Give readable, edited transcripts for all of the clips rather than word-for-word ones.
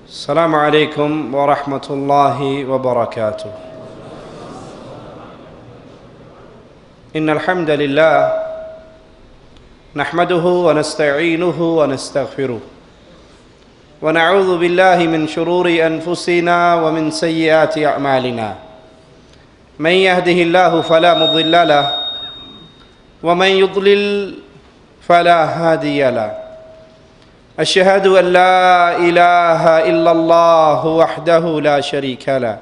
السلام عليكم ورحمة الله وبركاته. إن الحمد لله نحمده ونستعينه ونستغفره ونعوذ بالله من شرور أنفسنا ومن سيئات أعمالنا. من يهده الله فلا مضل له ومن يضلل فلا هادي له. أشهد أن لا إله إلا الله وحده لا شريك له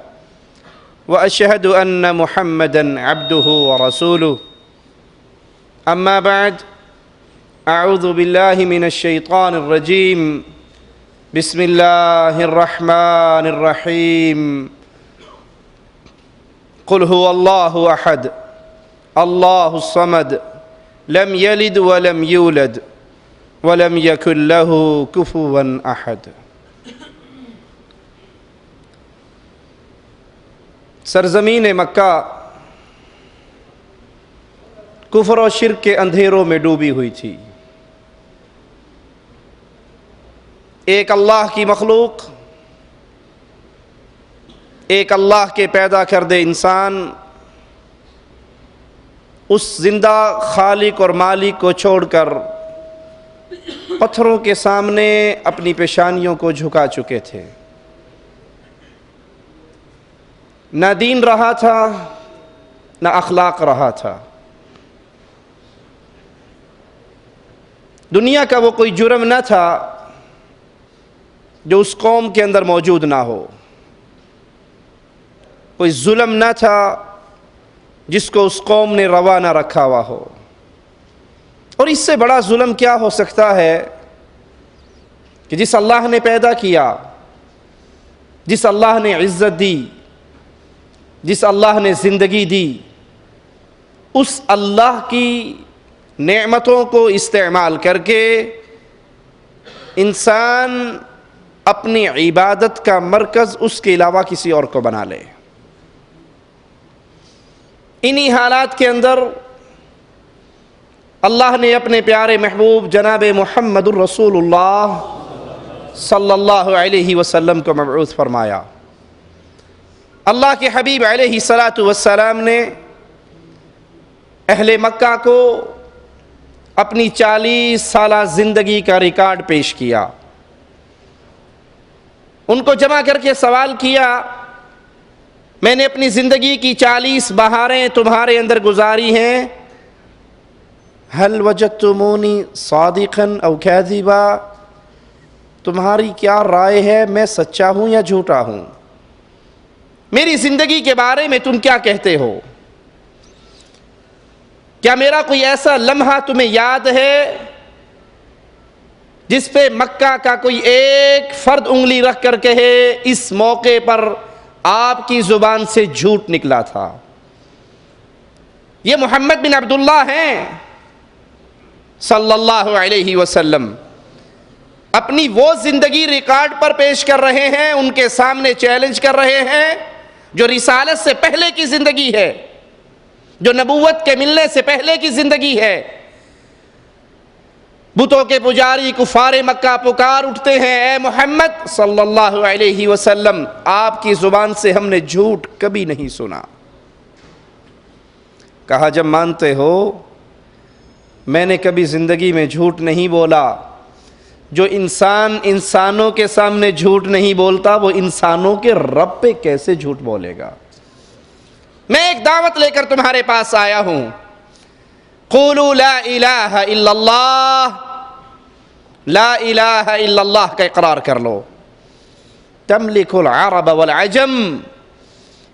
وأشهد أن محمدًا عبده ورسوله. أما بعد، أعوذ بالله من الشيطان الرجيم. بسم الله الرحمن الرحيم. قل هو الله أحد الله الصمد لم يلد ولم يولد ولم يكن له كفوا أحد. سرزمین مکہ کفر و شرک کے اندھیروں میں ڈوبی ہوئی تھی. ایک اللہ کی مخلوق، ایک اللہ کے پیدا کردے انسان اس زندہ خالق اور مالک کو چھوڑ کر پتھروں کے سامنے اپنی پیشانیوں کو جھکا چکے تھے. نہ دین رہا تھا نہ اخلاق رہا تھا. دنیا کا وہ کوئی جرم نہ تھا جو اس قوم کے اندر موجود نہ ہو. کوئی ظلم نہ تھا جس کو اس قوم نے روا نہ رکھا ہوا ہو. اور اس سے بڑا ظلم کیا ہو سکتا ہے کہ جس اللہ نے پیدا کیا، جس اللہ نے عزت دی، جس اللہ نے زندگی دی، اس اللہ کی نعمتوں کو استعمال کر کے انسان اپنی عبادت کا مرکز اس کے علاوہ کسی اور کو بنا لے. انہی حالات کے اندر اللہ نے اپنے پیارے محبوب جناب محمد الرسول اللہ صلی اللہ علیہ وسلم کو مبعوث فرمایا. اللہ کے حبیب علیہ الصلاۃ والسلام نے اہل مکہ کو اپنی 40 سالہ زندگی کا ریکارڈ پیش کیا. ان کو جمع کر کے سوال کیا، میں نے اپنی زندگی کی 40 بہاریں تمہارے اندر گزاری ہیں، هل وجدتمونی صادقا او کاذبا، تمہاری کیا رائے ہے، میں سچا ہوں یا جھوٹا ہوں؟ میری زندگی کے بارے میں تم کیا کہتے ہو؟ کیا میرا کوئی ایسا لمحہ تمہیں یاد ہے جس پہ مکہ کا کوئی ایک فرد انگلی رکھ کر کہے اس موقع پر آپ کی زبان سے جھوٹ نکلا تھا؟ یہ محمد بن عبداللہ ہیں صلی اللہ علیہ وسلم. اپنی وہ زندگی ریکارڈ پر پیش کر رہے ہیں، ان کے سامنے چیلنج کر رہے ہیں جو رسالت سے پہلے کی زندگی ہے، جو نبوت کے ملنے سے پہلے کی زندگی ہے. بتوں کے پجاری کفار مکہ پکار اٹھتے ہیں، اے محمد صلی اللہ علیہ وسلم، آپ کی زبان سے ہم نے جھوٹ کبھی نہیں سنا. کہا جب مانتے ہو میں نے کبھی زندگی میں جھوٹ نہیں بولا. جو انسان انسانوں کے سامنے جھوٹ نہیں بولتا وہ انسانوں کے رب پہ کیسے جھوٹ بولے گا؟ میں ایک دعوت لے کر تمہارے پاس آیا ہوں. قولوا لا الہ الا اللہ، لا الہ الا اللہ کا اقرار کر لو. تملک العرب والعجم،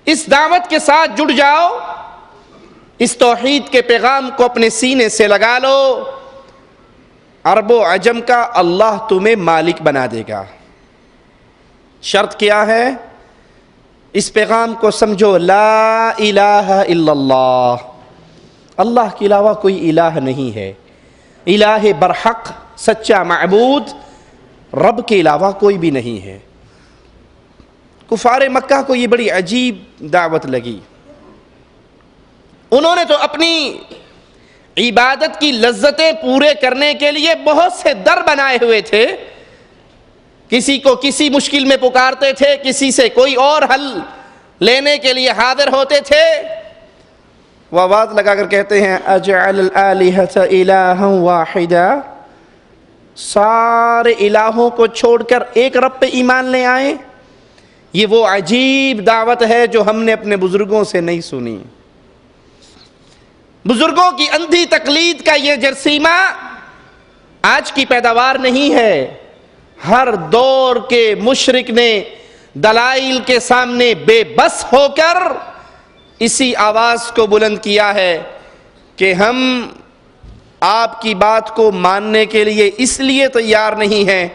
اس دعوت کے ساتھ جڑ جاؤ، اس توحید کے پیغام کو اپنے سینے سے لگا لو. عرب و عجم کا اللہ تمہیں مالک بنا دے گا. شرط کیا ہے؟ اس پیغام کو سمجھو، لا الہ الا اللہ، اللہ کے علاوہ کوئی الہ نہیں ہے. الہ برحق، سچا معبود رب کے علاوہ کوئی بھی نہیں ہے. کفار مکہ کو یہ بڑی عجیب دعوت لگی. انہوں نے تو اپنی عبادت کی لذتیں پورے کرنے کے لیے بہت سے در بنائے ہوئے تھے کسی کو کسی مشکل میں پکارتے تھے، کسی سے کوئی اور حل لینے کے لیے حاضر ہوتے تھے، وہ آواز لگا کر کہتے ہیں اجعل الآلہۃ الہا واحدا، سارے الہوں کو چھوڑ کر ایک رب پہ ایمان لے آئیں۔ یہ وہ عجیب دعوت ہے جو ہم نے اپنے بزرگوں سے نہیں سنی۔ بزرگوں کی اندھی تقلید کا یہ جرثیمہ آج کی پیداوار نہیں ہے، ہر دور کے مشرک نے دلائل کے سامنے بے بس ہو کر اسی آواز کو بلند کیا ہے کہ ہم آپ کی بات کو ماننے کے لیے اس لیے تیار نہیں ہیں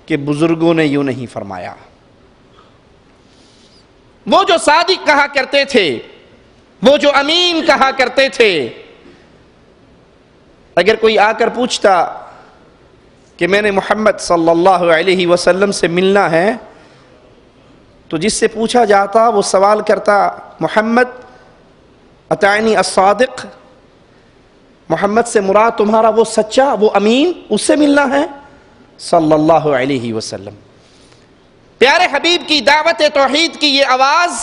کہ بزرگوں نے یوں نہیں فرمایا۔ وہ جو صادق کہا کرتے تھے، وہ جو امین کہا کرتے تھے، اگر کوئی آ کر پوچھتا کہ میں نے محمد صلی اللہ علیہ وسلم سے ملنا ہے، تو جس سے پوچھا جاتا وہ سوال کرتا محمد اتعنی الصادق، محمد سے مراد تمہارا وہ سچا، وہ امین، اس سے ملنا ہے صلی اللہ علیہ وسلم۔ پیارے حبیب کی دعوت توحید کی یہ آواز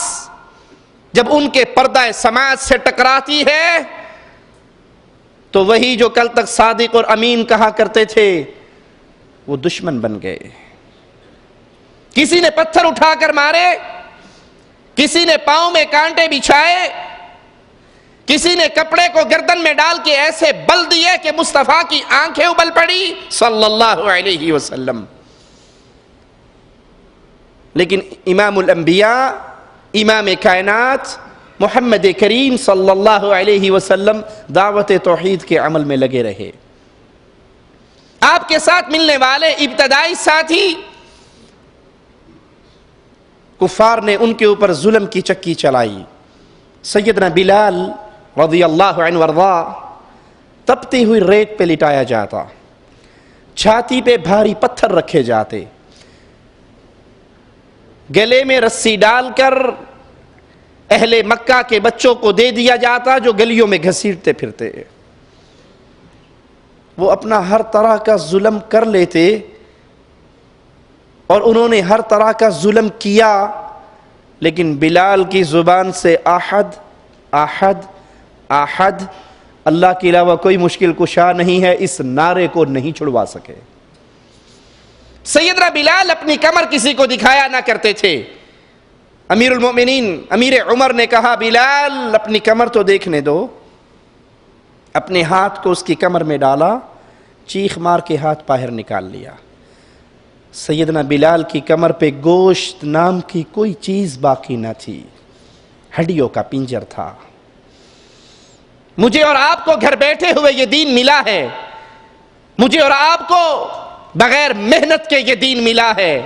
جب ان کے پردہ سماعت سے ٹکراتی ہے تو وہی جو کل تک صادق اور امین کہا کرتے تھے وہ دشمن بن گئے۔ کسی نے پتھر اٹھا کر مارے، کسی نے پاؤں میں کانٹے بچھائے، کسی نے کپڑے کو گردن میں ڈال کے ایسے بل دیے کہ مصطفیٰ کی آنکھیں ابل پڑی صلی اللہ علیہ وسلم۔ لیکن امام الانبیاء، امام کائنات محمد کریم صلی اللہ علیہ وسلم دعوت توحید کے عمل میں لگے رہے۔ آپ کے ساتھ ملنے والے ابتدائی ساتھی کفار نے ان کے اوپر ظلم کی چکی چلائی۔ سیدنا بلال رضی اللہ عنہ وارضا تپتی ہوئی ریت پہ لٹایا جاتا، چھاتی پہ بھاری پتھر رکھے جاتے، گلے میں رسی ڈال کر اہل مکہ کے بچوں کو دے دیا جاتا جو گلیوں میں گھسیٹتے پھرتے۔ وہ اپنا ہر طرح کا ظلم کر لیتے اور انہوں نے ہر طرح کا ظلم کیا، لیکن بلال کی زبان سے احد احد احد، اللہ کے علاوہ کوئی مشکل کشا نہیں ہے، اس نعرے کو نہیں چھڑوا سکے۔ سیدنا بلال اپنی کمر کسی کو دکھایا نہ کرتے تھے۔ امیر المؤمنین امیر عمر نے کہا بلال اپنی کمر تو دیکھنے دو۔ اپنے ہاتھ کو اس کی کمر میں ڈالا، چیخ مار کے ہاتھ باہر نکال لیا۔ سیدنا بلال کی کمر پہ گوشت نام کی کوئی چیز باقی نہ تھی، ہڈیوں کا پنجر تھا۔ مجھے اور آپ کو گھر بیٹھے ہوئے یہ دین ملا ہے، مجھے اور آپ کو بغیر محنت کے یہ دین ملا ہے،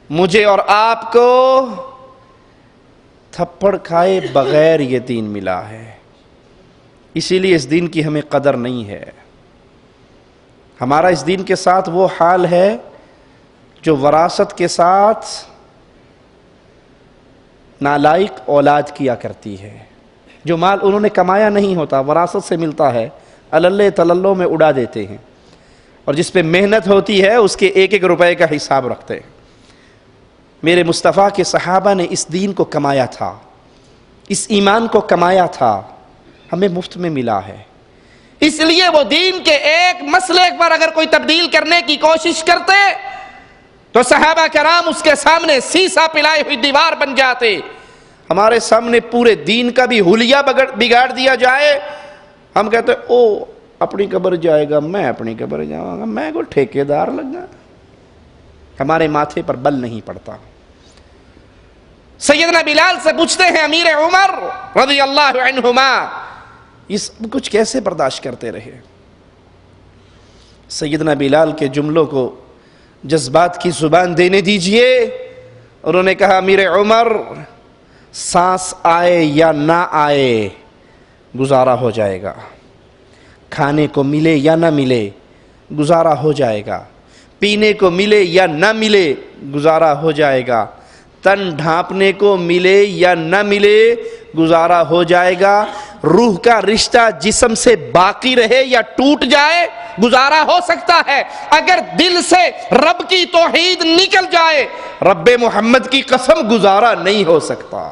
مجھے اور آپ کو تھپڑ کھائے بغیر یہ دین ملا ہے۔ اسی لیے اس دین کی ہمیں قدر نہیں ہے۔ ہمارا اس دین کے ساتھ وہ حال ہے جو وراثت کے ساتھ نالائق اولاد کیا کرتی ہے۔ جو مال انہوں نے کمایا نہیں ہوتا، وراثت سے ملتا ہے، اللہ تللوں میں اڑا دیتے ہیں، اور جس پہ محنت ہوتی ہے اس کے ایک ایک روپے کا حساب رکھتے ہیں۔ میرے مصطفیٰ کے صحابہ نے اس دین کو کمایا تھا، اس ایمان کو کمایا تھا، ہمیں مفت میں ملا ہے۔ اس لیے وہ دین کے ایک مسئلے پر اگر کوئی تبدیل کرنے کی کوشش کرتے تو صحابہ کرام اس کے سامنے سیسا پلائی ہوئی دیوار بن جاتے۔ ہمارے سامنے پورے دین کا بھی حلیہ بگاڑ دیا جائے، ہم کہتے او اپنی قبر جائے گا، میں اپنی قبر جاؤں گا، میں کوئی ٹھیکیدار لگا، ہمارے ماتھے پر بل نہیں پڑتا۔ سیدنا بلال سے پوچھتے ہیں امیر عمر رضی اللہ عنہما، یہ سب کچھ کیسے برداشت کرتے رہے؟ سیدنا بلال کے جملوں کو جذبات کی زبان دینے دیجئے۔ انہوں نے کہا امیر عمر، سانس آئے یا نہ آئے گزارا ہو جائے گا، کھانے کو ملے یا نہ ملے گزارا ہو جائے گا، پینے کو ملے یا نہ ملے گزارا ہو جائے گا، تن ڈھانپنے کو ملے یا نہ ملے گزارا ہو جائے گا، روح کا رشتہ جسم سے باقی رہے یا ٹوٹ جائے گزارا ہو سکتا ہے، اگر دل سے رب کی توحید نکل جائے رب محمد کی قسم گزارا نہیں ہو سکتا۔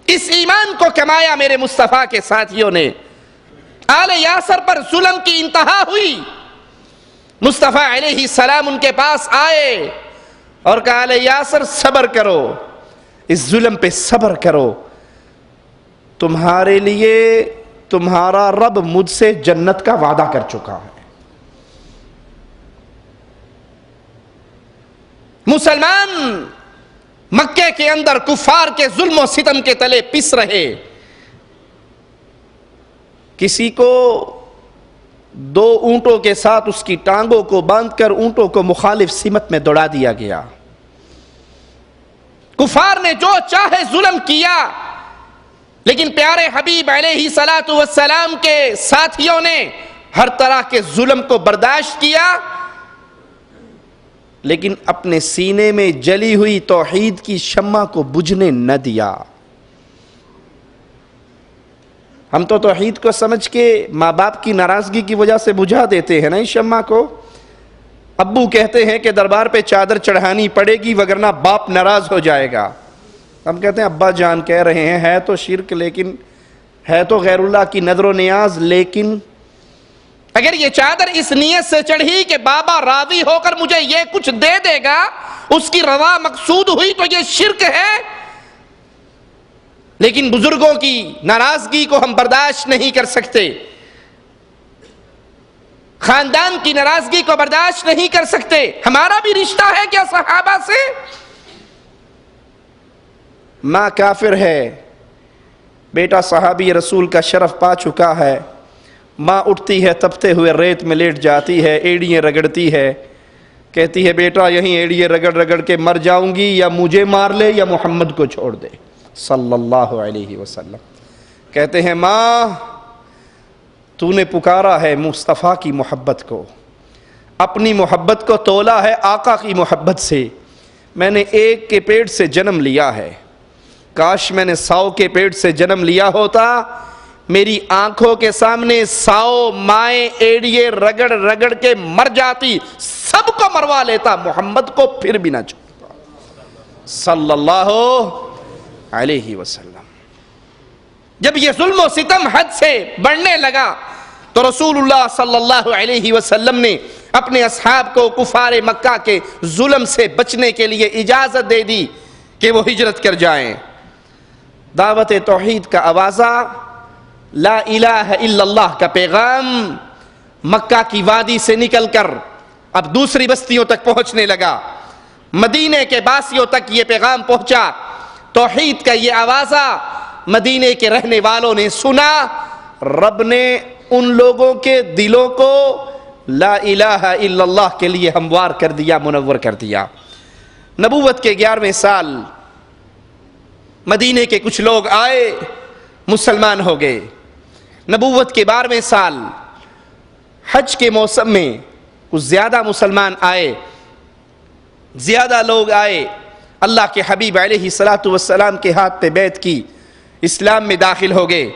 اس ایمان کو کمایا میرے مصطفیٰ کے ساتھیوں نے۔ آل یاسر پر ظلم کی انتہا ہوئی، مصطفیٰ علیہ السلام ان کے پاس آئے اور کہا آل یاسر صبر کرو، اس ظلم پہ صبر کرو، تمہارے لیے تمہارا رب مجھ سے جنت کا وعدہ کر چکا ہے۔ مسلمان مکے کے اندر کفار کے ظلم و ستم کے تلے پس رہے، کسی کو 2 اونٹوں کے ساتھ اس کی ٹانگوں کو باندھ کر اونٹوں کو مخالف سمت میں دوڑا دیا گیا۔ کفار نے جو چاہے ظلم کیا، لیکن پیارے حبیب علیہ السلام کے ساتھیوں نے ہر طرح کے ظلم کو برداشت کیا، لیکن اپنے سینے میں جلی ہوئی توحید کی شمع کو بجھنے نہ دیا۔ ہم تو توحید کو سمجھ کے ماں باپ کی ناراضگی کی وجہ سے بجھا دیتے ہیں نا اس شمع کو۔ ابو کہتے ہیں کہ دربار پہ چادر چڑھانی پڑے گی ورنہ باپ ناراض ہو جائے گا، ہم کہتے ہیں ابا جان کہہ رہے ہیں ہے تو شرک، لیکن ہے تو غیر اللہ کی نظر و نیاز، لیکن اگر یہ چادر اس نیت سے چڑھی کہ بابا راضی ہو کر مجھے یہ کچھ دے دے گا، اس کی رضا مقصود ہوئی تو یہ شرک ہے۔ لیکن بزرگوں کی ناراضگی کو ہم برداشت نہیں کر سکتے، خاندان کی ناراضگی کو برداشت نہیں کر سکتے۔ ہمارا بھی رشتہ ہے کیا صحابہ سے؟ ماں کافر ہے، بیٹا صحابی رسول کا شرف پا چکا ہے، ماں اٹھتی ہے تپتے ہوئے ریت میں لیٹ جاتی ہے، ایڑیاں رگڑتی ہے، کہتی ہے بیٹا یہیں ایڑیاں رگڑ رگڑ کے مر جاؤں گی، یا مجھے مار لے یا محمد کو چھوڑ دے صلی اللہ علیہ وسلم۔ کہتے ہیں ماں تو نے پکارا ہے مصطفیٰ کی محبت کو، اپنی محبت کو تولا ہے آقا کی محبت سے، میں نے ایک کے پیٹ سے جنم لیا ہے، کاش میں نے 100 کے پیٹ سے جنم لیا ہوتا، میری آنکھوں کے سامنے 100 مائیں ایڑیے رگڑ رگڑ کے مر جاتی، سب کو مروا لیتا، محمد کو پھر بھی نہ چھوڑتا صلی اللہ علیہ وسلم۔ جب یہ ظلم و ستم حد سے بڑھنے لگا تو رسول اللہ صلی اللہ علیہ وسلم نے اپنے اصحاب کو کفار مکہ کے ظلم سے بچنے کے لیے اجازت دے دی کہ وہ ہجرت کر جائیں۔ دعوت توحید کا آوازہ، لا الہ الا اللہ کا پیغام مکہ کی وادی سے نکل کر اب دوسری بستیوں تک پہنچنے لگا، مدینے کے باسیوں تک یہ پیغام پہنچا، توحید کا یہ آوازہ مدینے کے رہنے والوں نے سنا، رب نے ان لوگوں کے دلوں کو لا الہ الا اللہ کے لیے ہموار کر دیا، منور کر دیا۔ نبوت کے 11ویں سال مدینے کے کچھ لوگ آئے، مسلمان ہو گئے۔ نبوت کے 12ویں سال حج کے موسم میں کچھ زیادہ مسلمان آئے، زیادہ لوگ آئے، اللہ کے حبیب علیہ السلام کے ہاتھ پہ بیعت کی، اسلام میں داخل ہو گئے۔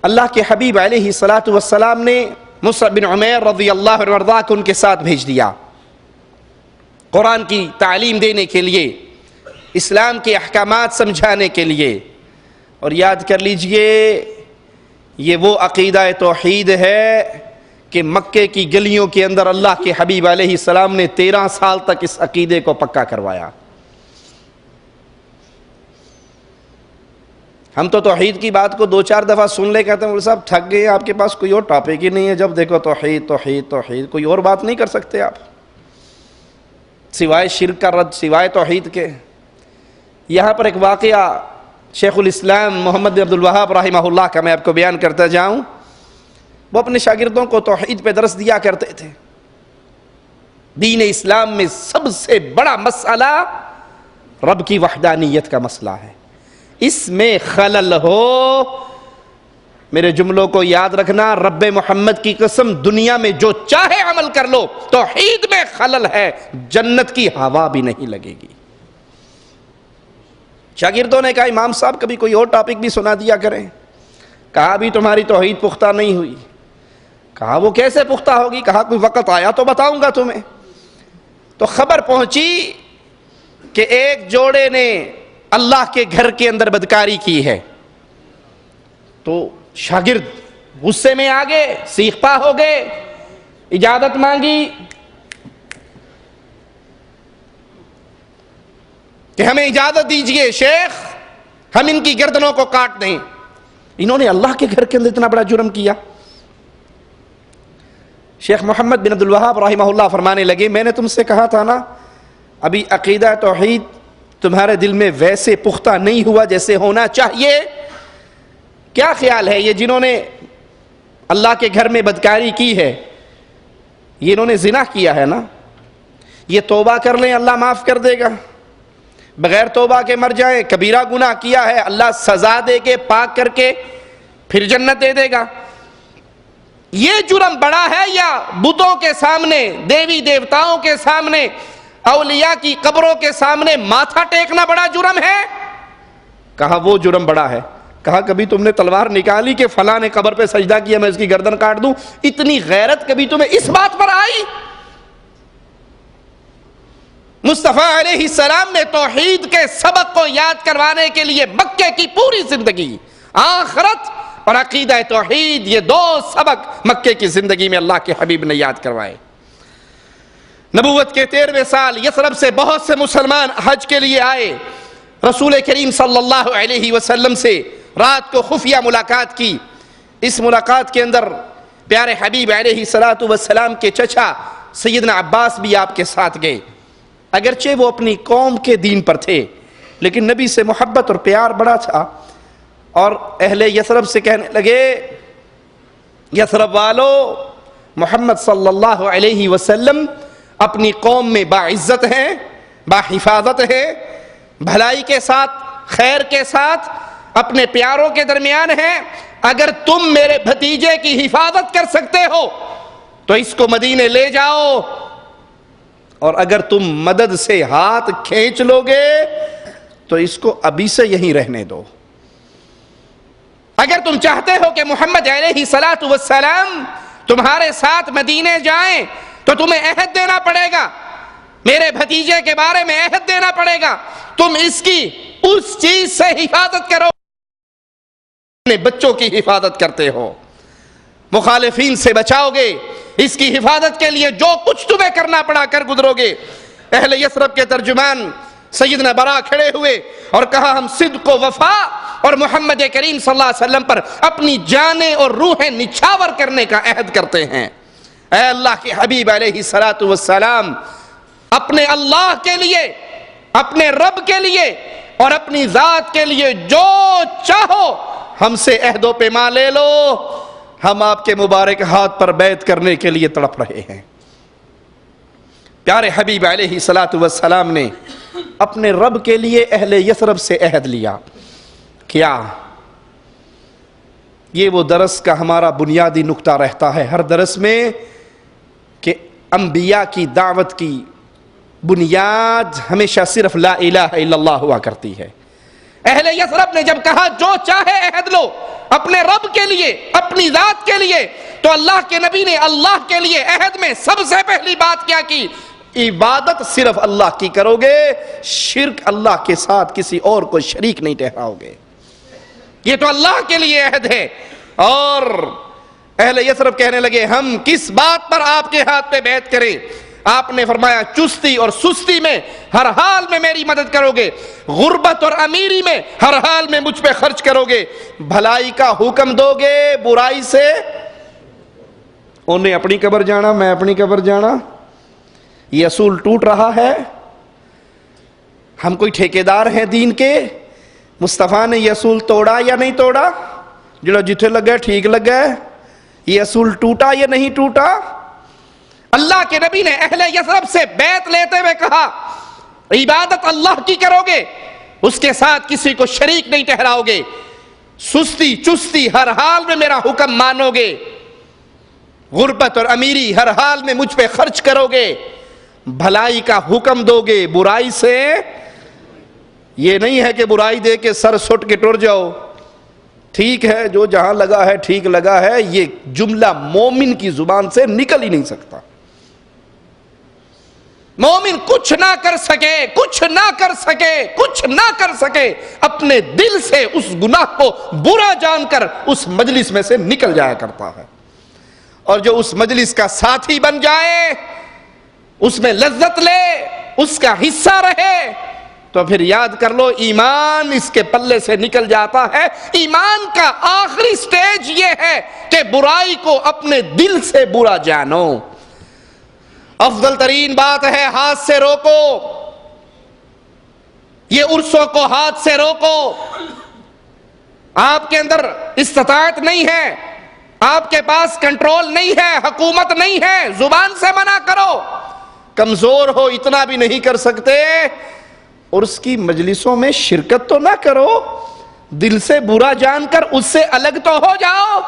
اللہ کے حبیب علیہ السلام نے مصعب بن عمیر رضی اللہ عنہ وارضاہ کو ان کے ساتھ بھیج دیا، قرآن کی تعلیم دینے کے لیے، اسلام کے احکامات سمجھانے کے لیے۔ اور یاد کر لیجئے یہ وہ عقیدہ توحید ہے کہ مکے کی گلیوں کے اندر اللہ کے حبیب علیہ السلام نے 13 سال تک اس عقیدے کو پکا کروایا۔ ہم تو توحید کی بات کو 2-4 دفعہ سن لے، کہتے ہیں مولوی صاحب تھک گئے، آپ کے پاس کوئی اور ٹاپک ہی نہیں ہے، جب دیکھو توحید توحید توحید، کوئی اور بات نہیں کر سکتے آپ سوائے شرک کا رد، سوائے توحید کے۔ یہاں پر ایک واقعہ شیخ الاسلام محمد بن عبد الوہاب رحمہ اللہ کا میں آپ کو بیان کرتا جاؤں۔ وہ اپنے شاگردوں کو توحید پہ درس دیا کرتے تھے۔ دین اسلام میں سب سے بڑا مسئلہ رب کی وحدانیت کا مسئلہ ہے، اس میں خلل ہو، میرے جملوں کو یاد رکھنا، رب محمد کی قسم دنیا میں جو چاہے عمل کر لو، توحید میں خلل ہے جنت کی ہوا بھی نہیں لگے گی۔ شاگردوں نے کہا امام صاحب کبھی کوئی اور ٹاپک بھی سنا دیا کریں، کہا بھی تمہاری توحید پختہ نہیں ہوئی، کہا وہ کیسے پختہ ہوگی؟ کہا کوئی وقت آیا تو بتاؤں گا تمہیں۔ تو خبر پہنچی کہ ایک جوڑے نے اللہ کے گھر کے اندر بدکاری کی ہے، تو شاگرد غصے میں آ گئے، سیخ پا ہو گئے، اجازت مانگی کہ ہمیں اجازت دیجئے شیخ، ہم ان کی گردنوں کو کاٹ دیں۔ انہوں نے اللہ کے گھر کے اندر اتنا بڑا جرم کیا۔ شیخ محمد بن عبد الوہاب رحمہ اللہ فرمانے لگے، میں نے تم سے کہا تھا نا ابھی عقیدہ توحید تمہارے دل میں ویسے پختہ نہیں ہوا جیسے ہونا چاہیے۔ کیا خیال ہے یہ جنہوں نے اللہ کے گھر میں بدکاری کی ہے، یہ انہوں نے زنا کیا ہے نا، یہ توبہ کر لیں اللہ معاف کر دے گا؟ بغیر توبہ کے مر جائیں، کبیرہ گناہ کیا ہے، اللہ سزا دے کے پاک کر کے پھر جنت دے دے گا؟ یہ جرم بڑا ہے یا بتوں کے سامنے، دیوی دیوتاؤں کے سامنے، اولیاء کی قبروں کے سامنے ماتھا ٹیکنا بڑا جرم ہے؟ کہا وہ جرم بڑا ہے۔ کہا کبھی تم نے تلوار نکالی کہ فلاں نے قبر پہ سجدہ کیا میں اس کی گردن کاٹ دوں؟ اتنی غیرت کبھی تمہیں اس بات پر آئی؟ مصطفیٰ علیہ السلام نے توحید کے سبق کو یاد کروانے کے لیے مکے کی پوری زندگی، آخرت اور عقیدہ توحید، یہ دو سبق مکے کی زندگی میں اللہ کے حبیب نے یاد کروائے۔ نبوت کے 13ویں سال یثرب سے بہت سے مسلمان حج کے لیے آئے، رسول کریم صلی اللہ علیہ وسلم سے رات کو خفیہ ملاقات کی۔ اس ملاقات کے اندر پیارے حبیب علیہ السلام کے چچا سیدنا عباس بھی آپ کے ساتھ گئے۔ اگرچہ وہ اپنی قوم کے دین پر تھے لیکن نبی سے محبت اور پیار بڑا تھا، اور اہل یثرب سے کہنے لگے یثرب والو، محمد صلی اللہ علیہ وسلم اپنی قوم میں باعزت ہیں، باحفاظت ہیں، بھلائی کے ساتھ، خیر کے ساتھ، اپنے پیاروں کے درمیان ہیں۔ اگر تم میرے بھتیجے کی حفاظت کر سکتے ہو تو اس کو مدینے لے جاؤ، اور اگر تم مدد سے ہاتھ کھینچ لو گے تو اس کو ابھی سے یہیں رہنے دو۔ اگر تم چاہتے ہو کہ محمد علیہ السلام تمہارے ساتھ مدینے جائیں تو تمہیں عہد دینا پڑے گا، میرے بھتیجے کے بارے میں عہد دینا پڑے گا، تم اس کی اس چیز سے حفاظت کرو، اپنے بچوں کی حفاظت کرتے ہو، مخالفین سے بچاؤ گے، اس کی حفاظت کے لیے جو کچھ تمہیں کرنا پڑا کر گزرو گے۔ اہل یثرب کے ترجمان سیدنا برا کھڑے ہوئے اور کہا ہم صدق و وفا اور محمد کریم صلی اللہ علیہ وسلم پر اپنی جانیں اور روحیں نچھاور کرنے کا عہد کرتے ہیں۔ اے اللہ کے حبیب علیہ السلام، اپنے اللہ کے لیے، اپنے رب کے لیے اور اپنی ذات کے لیے جو چاہو ہم سے عہد و پیمان لے لو، ہم آپ کے مبارک ہاتھ پر بیعت کرنے کے لیے تڑپ رہے ہیں۔ پیارے حبیب علیہ السلام نے اپنے رب کے لیے اہل یثرب سے عہد لیا۔ کیا؟ یہ وہ درس کا ہمارا بنیادی نقطہ رہتا ہے ہر درس میں کہ انبیاء کی دعوت کی بنیاد ہمیشہ صرف لا الہ الا اللہ ہوا کرتی ہے۔ اہل یثرب نے جب کہا جو چاہے عہد لو اپنے رب کے لیے، اپنی ذات کے لیے، تو اللہ کے نبی نے اللہ کے لیے عہد میں سب سے پہلی بات کیا کی؟ عبادت صرف اللہ کی کرو گے، شرک اللہ کے ساتھ کسی اور کو شریک نہیں ٹھہراؤ گے، یہ تو اللہ کے لیے عہد ہے۔ اور اہل یثرب کہنے لگے ہم کس بات پر آپ کے ہاتھ پہ بیعت کریں؟ آپ نے فرمایا چستی اور سستی میں ہر حال میں میری مدد کرو گے، غربت اور امیری میں ہر حال میں مجھ پہ خرچ کرو گے، بھلائی کا حکم دو گے، برائی سے انہیں اپنی قبر جانا میں اپنی قبر جانا، یہ اصول ٹوٹ رہا ہے۔ ہم کوئی ٹھیکیدار ہیں دین کے؟ مصطفیٰ نے یہ اصول توڑا یا نہیں توڑا؟ جو جتھے لگ گئے ٹھیک لگ گئے، یہ اصول ٹوٹا یا نہیں ٹوٹا؟ اللہ کے نبی نے اہل یثرب سے بیعت لیتے ہوئے کہا عبادت اللہ کی کرو گے، اس کے ساتھ کسی کو شریک نہیں ٹھہراؤ گے، سستی چستی ہر حال میں میرا حکم مانو گے، غربت اور امیری ہر حال میں مجھ پہ خرچ کرو گے، بھلائی کا حکم دو گے، برائی سے یہ نہیں ہے کہ برائی دے کے سر سٹ کے ٹر جاؤ، ٹھیک ہے جو جہاں لگا ہے ٹھیک لگا ہے، یہ جملہ مومن کی زبان سے نکل ہی نہیں سکتا۔ مومن کچھ نہ کر سکے، کچھ نہ کر سکے، کچھ نہ کر سکے، اپنے دل سے اس گناہ کو برا جان کر اس مجلس میں سے نکل جایا کرتا ہے، اور جو اس مجلس کا ساتھی بن جائے، اس میں لذت لے، اس کا حصہ رہے، تو پھر یاد کر لو ایمان اس کے پلے سے نکل جاتا ہے۔ ایمان کا آخری سٹیج یہ ہے کہ برائی کو اپنے دل سے برا جانو۔ افضل ترین بات ہے ہاتھ سے روکو، یہ عرسوں کو ہاتھ سے روکو۔ آپ کے اندر استطاعت نہیں ہے، آپ کے پاس کنٹرول نہیں ہے، حکومت نہیں ہے، زبان سے منع کرو۔ کمزور ہو اتنا بھی نہیں کر سکتے، اور اس کی مجلسوں میں شرکت تو نہ کرو، دل سے برا جان کر اس سے الگ تو ہو جاؤ۔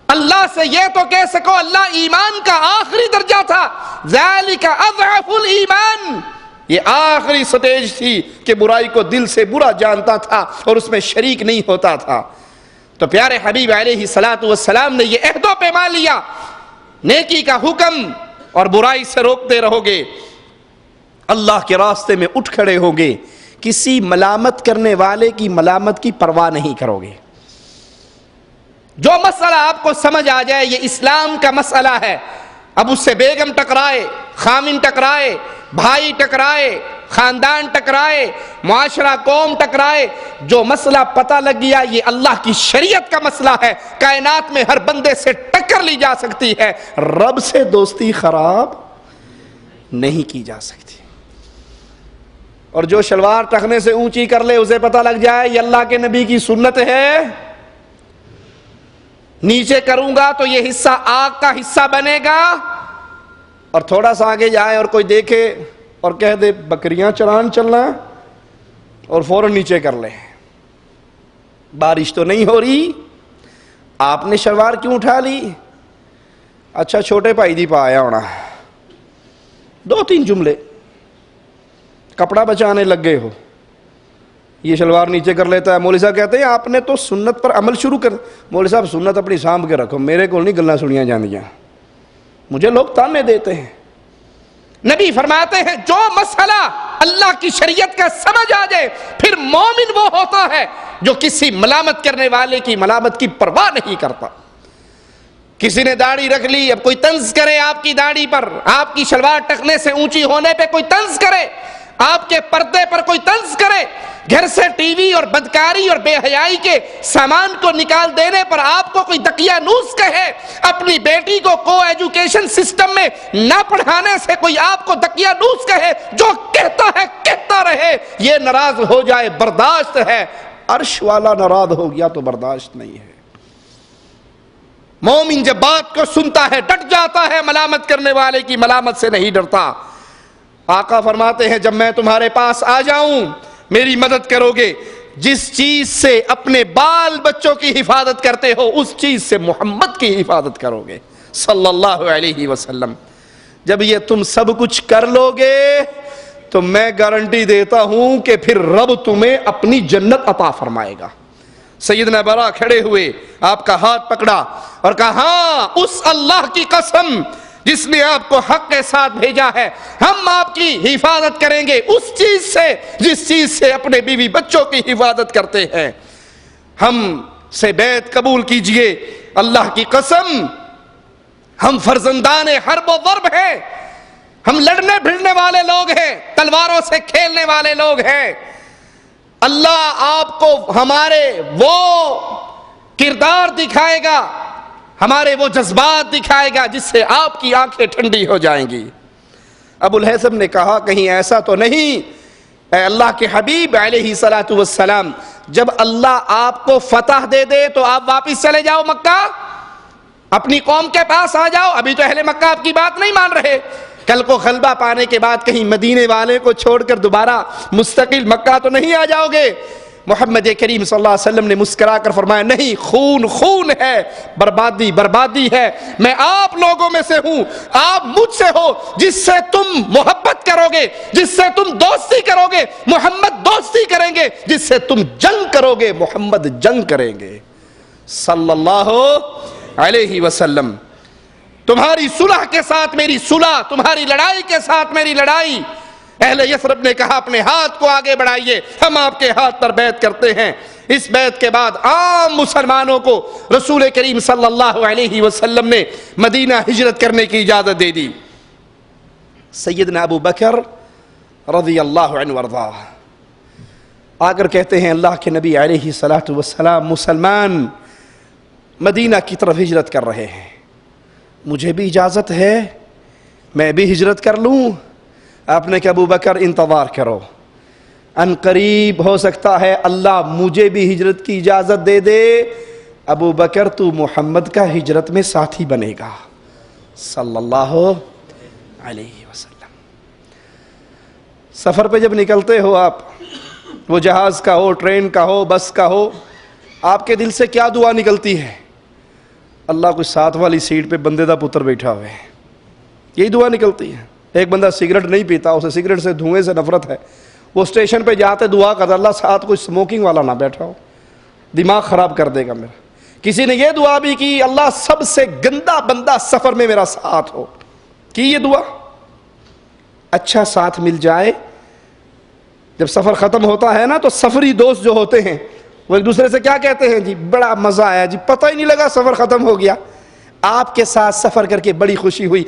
اللہ سے یہ تو کہہ سکو اللہ ایمان کا آخری درجہ تھا، ذالک اضعف الایمان، یہ آخری سٹیج تھی کہ برائی کو دل سے برا جانتا تھا اور اس میں شریک نہیں ہوتا تھا۔ تو پیارے حبیب علیہ الصلوۃ والسلام نے یہ عہد و پیمان لیا، نیکی کا حکم اور برائی سے روکتے رہو گے، اللہ کے راستے میں اٹھ کھڑے ہوگے، کسی ملامت کرنے والے کی ملامت کی پرواہ نہیں کرو گے۔ جو مسئلہ آپ کو سمجھ آ جائے یہ اسلام کا مسئلہ ہے، اب اس سے بیگم ٹکرائے، خامن ٹکرائے، بھائی ٹکرائے، خاندان ٹکرائے، معاشرہ قوم ٹکرائے، جو مسئلہ پتہ لگ گیا یہ اللہ کی شریعت کا مسئلہ ہے، کائنات میں ہر بندے سے ٹکر لی جا سکتی ہے، رب سے دوستی خراب نہیں کی جا سکتی۔ اور جو شلوار ٹخنے سے اونچی کر لے اسے پتہ لگ جائے یہ اللہ کے نبی کی سنت ہے، نیچے کروں گا تو یہ حصہ آگ کا حصہ بنے گا، اور تھوڑا سا آگے جائے اور کوئی دیکھے اور کہہ دے بکریاں چران چلنا اور فوراً نیچے کر لے، بارش تو نہیں ہو رہی، آپ نے شلوار کیوں اٹھا لی؟ اچھا چھوٹے بھائی دی پا آیا ہونا، 2-3 جملے کپڑا بچانے لگ گئے ہو، یہ شلوار نیچے کر لیتا ہے۔ مولوی صاحب کہتے ہیں آپ نے تو سنت پر عمل شروع کر، مولوی صاحب سنت اپنی سانبھ کے رکھو، میرے کو نہیں گلاں سنیاں جاندیاں، مجھے لوگ تانے دیتے ہیں۔ نبی فرماتے ہیں جو مسئلہ اللہ کی شریعت کا سمجھ آ جائے پھر مومن وہ ہوتا ہے جو کسی ملامت کرنے والے کی ملامت کی پرواہ نہیں کرتا۔ کسی نے داڑھی رکھ لی، اب کوئی طنز کرے آپ کی داڑھی پر، آپ کی شلوار ٹکنے سے اونچی ہونے پہ کوئی طنز کرے، آپ کے پردے پر کوئی طنز کرے، گھر سے ٹی وی اور بدکاری اور بے حیائی کے سامان کو نکال دینے پر آپ کو کوئی دقیانوس کہے، اپنی بیٹی کو ایجوکیشن سسٹم میں نہ پڑھانے سے کوئی آپ کو دقیانوس کہے، جو کہتا ہے کہتا رہے، یہ ناراض ہو جائے برداشت ہے، عرش والا ناراض ہو گیا تو برداشت نہیں ہے۔ مومن جب بات کو سنتا ہے ڈٹ جاتا ہے، ملامت کرنے والے کی ملامت سے نہیں ڈرتا۔ آقا فرماتے ہیں جب میں تمہارے پاس آ جاؤں میری مدد کرو گے، جس چیز سے اپنے بال بچوں کی حفاظت کرتے ہو اس چیز سے محمد کی حفاظت کرو گے صلی اللہ علیہ وسلم۔ جب یہ تم سب کچھ کر لو گے تو میں گارنٹی دیتا ہوں کہ پھر رب تمہیں اپنی جنت عطا فرمائے گا۔ سیدنا برا کھڑے ہوئے، آپ کا ہاتھ پکڑا اور کہا ہاں اس اللہ کی قسم جس نے آپ کو حق کے ساتھ بھیجا ہے، ہم آپ کی حفاظت کریں گے اس چیز سے جس چیز سے اپنے بیوی بچوں کی حفاظت کرتے ہیں۔ ہم سے بیعت قبول کیجئے، اللہ کی قسم ہم فرزندان حرب و ضرب ہیں، ہم لڑنے بھڑنے والے لوگ ہیں، تلواروں سے کھیلنے والے لوگ ہیں۔ اللہ آپ کو ہمارے وہ کردار دکھائے گا، ہمارے وہ جذبات دکھائے گا جس سے آپ کی آنکھیں ٹھنڈی ہو جائیں گی۔ ابو الہیثم نے کہا کہیں ایسا تو نہیں اے اللہ کے حبیب علیہ الصلوۃ والسلام، جب اللہ آپ کو فتح دے دے تو آپ واپس چلے جاؤ مکہ، اپنی قوم کے پاس آ جاؤ، ابھی تو اہل مکہ آپ کی بات نہیں مان رہے، کل کو غلبہ پانے کے بعد کہیں مدینے والے کو چھوڑ کر دوبارہ مستقل مکہ تو نہیں آ جاؤ گے۔ محمد کریم صلی اللہ علیہ وسلم نے مسکرا کر فرمایا نہیں، خون خون ہے، بربادی بربادی ہے، میں آپ لوگوں میں سے ہوں، آپ مجھ سے ہو، جس سے تم محبت کرو گے، جس سے تم دوستی کرو گے محمد دوستی کریں گے، جس سے تم جنگ کرو گے محمد جنگ کریں گے۔ صلی اللہ علیہ وسلم۔ تمہاری صلح کے ساتھ میری صلح، تمہاری لڑائی کے ساتھ میری لڑائی۔ اہل یثرب نے کہا اپنے ہاتھ کو آگے بڑھائیے، ہم آپ کے ہاتھ پر بیعت کرتے ہیں۔ اس بیعت کے بعد عام مسلمانوں کو رسول کریم صلی اللہ علیہ وسلم نے مدینہ ہجرت کرنے کی اجازت دے دی۔ سیدنا ابو بکر رضی اللہ عنہ وارضاہ آ کر کہتے ہیں اللہ کے نبی علیہ الصلوۃ والسلام مسلمان مدینہ کی طرف ہجرت کر رہے ہیں، مجھے بھی اجازت ہے میں بھی ہجرت کر لوں؟ آپ نے کہا ابو بکر انتظار کرو، ان قریب ہو سکتا ہے اللہ مجھے بھی ہجرت کی اجازت دے دے۔ ابو بکر تو محمد کا ہجرت میں ساتھی بنے گا صلی اللہ علیہ وسلم۔ سفر پہ جب نکلتے ہو آپ، وہ جہاز کا ہو، ٹرین کا ہو، بس کا ہو، آپ کے دل سے کیا دعا نکلتی ہے؟ اللہ کوئی ساتھ والی سیٹ پہ بندے دا پتر بیٹھا ہوئے، یہی دعا نکلتی ہے۔ ایک بندہ سگریٹ نہیں پیتا، اسے سگریٹ سے دھوئیں سے نفرت ہے، وہ اسٹیشن پہ جاتے دعا کرتا اللہ ساتھ کوئی سموکنگ والا نہ بیٹھا ہو، دماغ خراب کر دے گا میرا۔ کسی نے یہ دعا بھی کی اللہ سب سے گندا بندہ سفر میں میرا ساتھ ہو، کی یہ دعا؟ اچھا ساتھ مل جائے، جب سفر ختم ہوتا ہے نا تو سفری دوست جو ہوتے ہیں وہ ایک دوسرے سے کیا کہتے ہیں؟ جی بڑا مزہ آیا جی، پتہ ہی نہیں لگا سفر ختم ہو گیا، آپ کے ساتھ سفر کر کے بڑی خوشی ہوئی،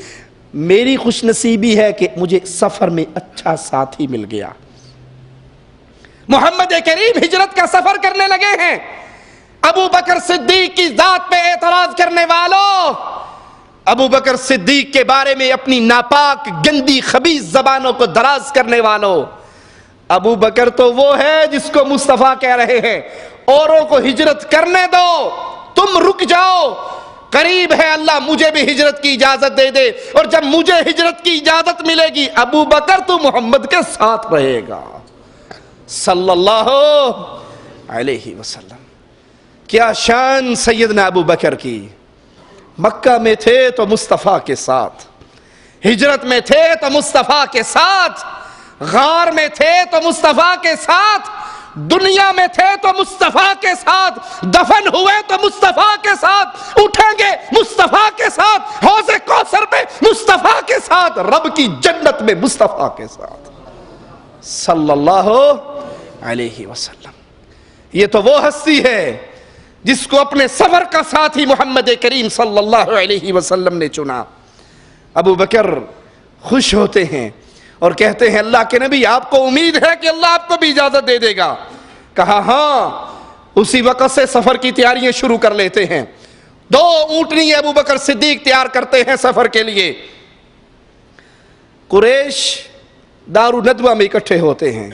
میری خوش نصیبی ہے کہ مجھے سفر میں اچھا ساتھی مل گیا۔ محمد کریم ہجرت کا سفر کرنے لگے ہیں، ابو بکر صدیق کی ذات پہ اعتراض کرنے والوں، ابو بکر صدیق کے بارے میں اپنی ناپاک گندی خبیث زبانوں کو دراز کرنے والوں، ابو بکر تو وہ ہے جس کو مصطفیٰ کہہ رہے ہیں اوروں کو ہجرت کرنے دو، تم رک جاؤ، قریب ہے اللہ مجھے بھی ہجرت کی اجازت دے دے، اور جب مجھے ہجرت کی اجازت ملے گی ابو بکر تو محمد کے ساتھ رہے گا صلی اللہ علیہ وسلم۔ کیا شان سیدنا ابو بکر کی، مکہ میں تھے تو مصطفیٰ کے ساتھ، ہجرت میں تھے تو مصطفیٰ کے ساتھ، غار میں تھے تو مصطفیٰ کے ساتھ، دنیا میں تھے تو مصطفیٰ کے ساتھ، دفن ہوئے تو مصطفیٰ کے ساتھ، اٹھیں گے مصطفیٰ کے ساتھ، حوض کوثر پہ مصطفیٰ کے ساتھ، رب کی جنت میں مصطفیٰ کے ساتھ صلی اللہ علیہ وسلم۔ یہ تو وہ ہستی ہے جس کو اپنے سفر کا ساتھی محمد کریم صلی اللہ علیہ وسلم نے چنا۔ ابو بکر خوش ہوتے ہیں اور کہتے ہیں اللہ کے نبی آپ کو امید ہے کہ اللہ آپ کو بھی اجازت دے دے گا؟ کہا ہاں۔ اسی وقت سے سفر کی تیاریاں شروع کر لیتے ہیں، 2 اونٹنی ابو بکر صدیق تیار کرتے ہیں سفر کے لیے۔ قریش دار الندوہ میں اکٹھے ہوتے ہیں،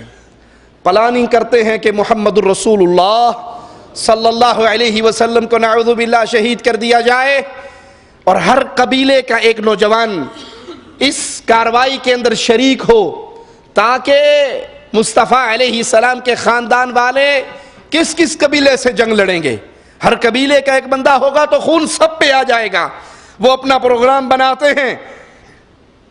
پلاننگ کرتے ہیں کہ محمد الرسول اللہ صلی اللہ علیہ وسلم کو نعوذ باللہ شہید کر دیا جائے، اور ہر قبیلے کا ایک نوجوان اس کاروائی کے اندر شریک ہو تاکہ مصطفیٰ علیہ السلام کے خاندان والے کس کس قبیلے سے جنگ لڑیں گے، ہر قبیلے کا ایک بندہ ہوگا تو خون سب پہ آ جائے گا۔ وہ اپنا پروگرام بناتے ہیں،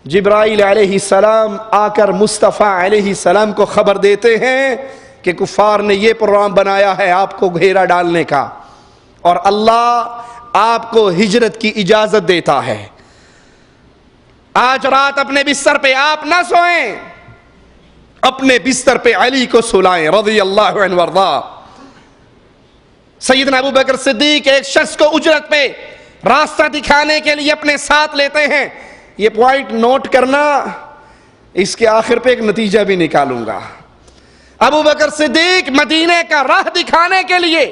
جبرائیل علیہ السلام آ کر مصطفیٰ علیہ السلام کو خبر دیتے ہیں کہ کفار نے یہ پروگرام بنایا ہے آپ کو گھیرا ڈالنے کا، اور اللہ آپ کو ہجرت کی اجازت دیتا ہے۔ آج رات اپنے بستر پہ آپ نہ سوئیں، اپنے بستر پہ علی کو سلائیں رضی اللہ عنہ وارضا۔ سیدنا ابو بکر صدیق ایک شخص کو اجرت پہ راستہ دکھانے کے لیے اپنے ساتھ لیتے ہیں۔ یہ پوائنٹ نوٹ کرنا، اس کے آخر پہ ایک نتیجہ بھی نکالوں گا۔ ابو بکر صدیق مدینے کا راہ دکھانے کے لیے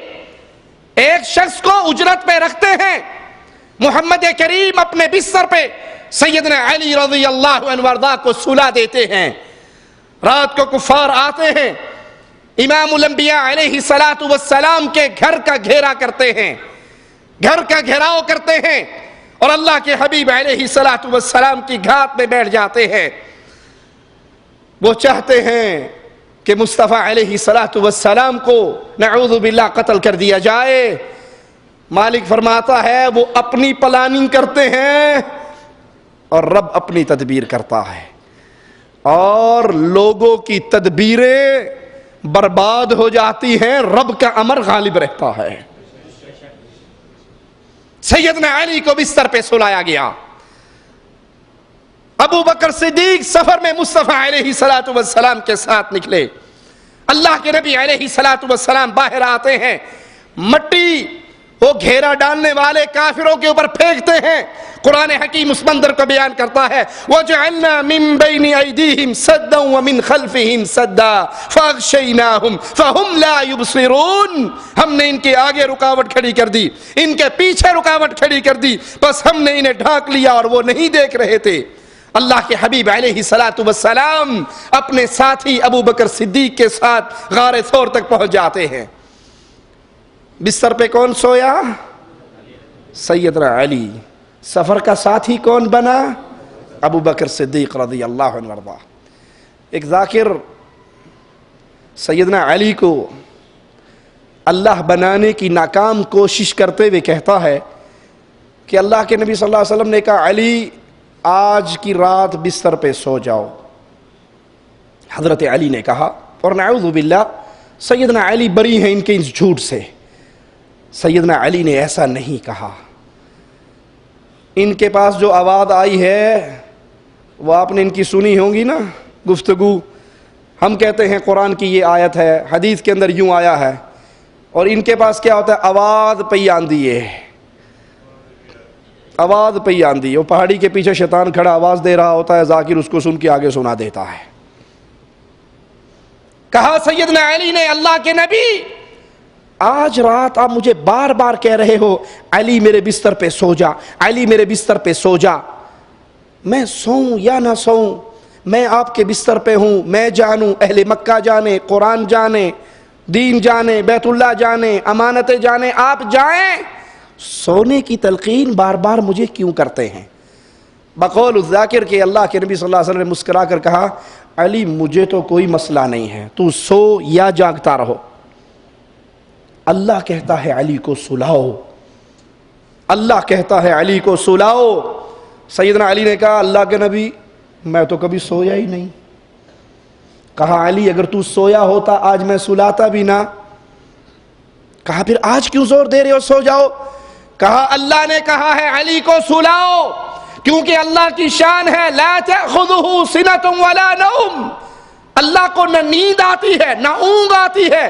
ایک شخص کو اجرت پہ رکھتے ہیں۔ محمد کریم اپنے بستر پہ سیدنا علی رضی اللہ عنہ وارضا کو سلا دیتے ہیں۔ رات کو کفار آتے ہیں، امام الانبیاء علیہ السلام کے گھر کا گھیرا کرتے ہیں، گھر کا گھیراؤ کرتے ہیں، اور اللہ کے حبیب علیہ السلام کی گھات میں بیٹھ جاتے ہیں۔ وہ چاہتے ہیں کہ مصطفیٰ علیہ السلام کو نعوذ باللہ قتل کر دیا جائے۔ مالک فرماتا ہے وہ اپنی پلاننگ کرتے ہیں اور رب اپنی تدبیر کرتا ہے، اور لوگوں کی تدبیریں برباد ہو جاتی ہیں، رب کا امر غالب رہتا ہے۔ سیدنا علی کو بستر پہ سلایا گیا. ابو بکر صدیق سفر میں مصطفیٰ علیہ السلام کے ساتھ نکلے. اللہ کے نبی علیہ السلام باہر آتے ہیں, مٹی وہ گھیرا ڈالنے والے کافروں کے اوپر پھینکتے ہیں. قرآن حکیم اس منظر کو بیان کرتا ہے, وَجَعَلْنَا مِن بَيْنِ أَيْدِيهِمْ سَدًّا وَمِنْ خَلْفِهِمْ سَدًّا فَأَغْشَيْنَاهُمْ فَهُمْ لَا يُبْصِرُونَ. ہم نے ان کے آگے رکاوٹ کھڑی کر دی, ان کے پیچھے رکاوٹ کھڑی کر دی, بس ہم نے انہیں ڈھانک لیا اور وہ نہیں دیکھ رہے تھے. اللہ کے حبیب علیہ السلام اپنے ساتھی ابو بکر صدیق کے ساتھ غار ثور تک پہنچ جاتے ہیں. بستر پہ کون سویا؟ سیدنا علی. سفر کا ساتھی کون بنا؟ ابو بکر صدیق رضی اللہ عنہ وارضاہ. ایک ذاکر سیدنا علی کو اللہ بنانے کی ناکام کوشش کرتے ہوئے کہتا ہے کہ اللہ کے نبی صلی اللہ علیہ وسلم نے کہا, علی آج کی رات بستر پہ سو جاؤ. حضرت علی نے کہا, اور نعوذ باللہ سیدنا علی بری ہیں ان کے اس جھوٹ سے. سیدنا علی نے ایسا نہیں کہا. ان کے پاس جو آواز آئی ہے وہ آپ نے ان کی سنی ہوگی نا, گفتگو. ہم کہتے ہیں قرآن کی یہ آیت ہے, حدیث کے اندر یوں آیا ہے, اور ان کے پاس کیا ہوتا ہے؟ آواز پہ آندھی ہے, آواز پہ آندھی. وہ پہاڑی کے پیچھے شیطان کھڑا آواز دے رہا ہوتا ہے, ذاکر اس کو سن کے آگے سنا دیتا ہے. کہا سیدنا علی نے, اللہ کے نبی آج رات آپ مجھے بار بار کہہ رہے ہو علی میرے بستر پہ سو جا, علی میرے بستر پہ سو جا. میں سوؤں یا نہ سوؤں, میں آپ کے بستر پہ ہوں. میں جانوں, اہل مکہ جانے, قرآن جانے, دین جانے, بیت اللہ جانے, امانتیں جانے, آپ جائیں, سونے کی تلقین بار بار مجھے کیوں کرتے ہیں؟ بقول الذاکر کہ اللہ کے نبی صلی اللہ علیہ وسلم نے مسکرا کر کہا, علی مجھے تو کوئی مسئلہ نہیں ہے, تو سو یا جاگتا رہو. اللہ کہتا ہے علی کو سلاؤ, اللہ کہتا ہے علی کو سلاؤ. سیدنا علی نے کہا, اللہ کے نبی میں تو کبھی سویا ہی نہیں. کہا, علی اگر تو سویا ہوتا آج میں سلاتا بھی نہ. کہا, پھر آج کیوں زور دے رہے ہو, سو جاؤ. کہا, اللہ نے کہا ہے علی کو سلاؤ, کیونکہ اللہ کی شان ہے لا تأخذہ سنۃ ولا نوم. اللہ کو نہ نیند آتی ہے نہ اونگ آتی ہے.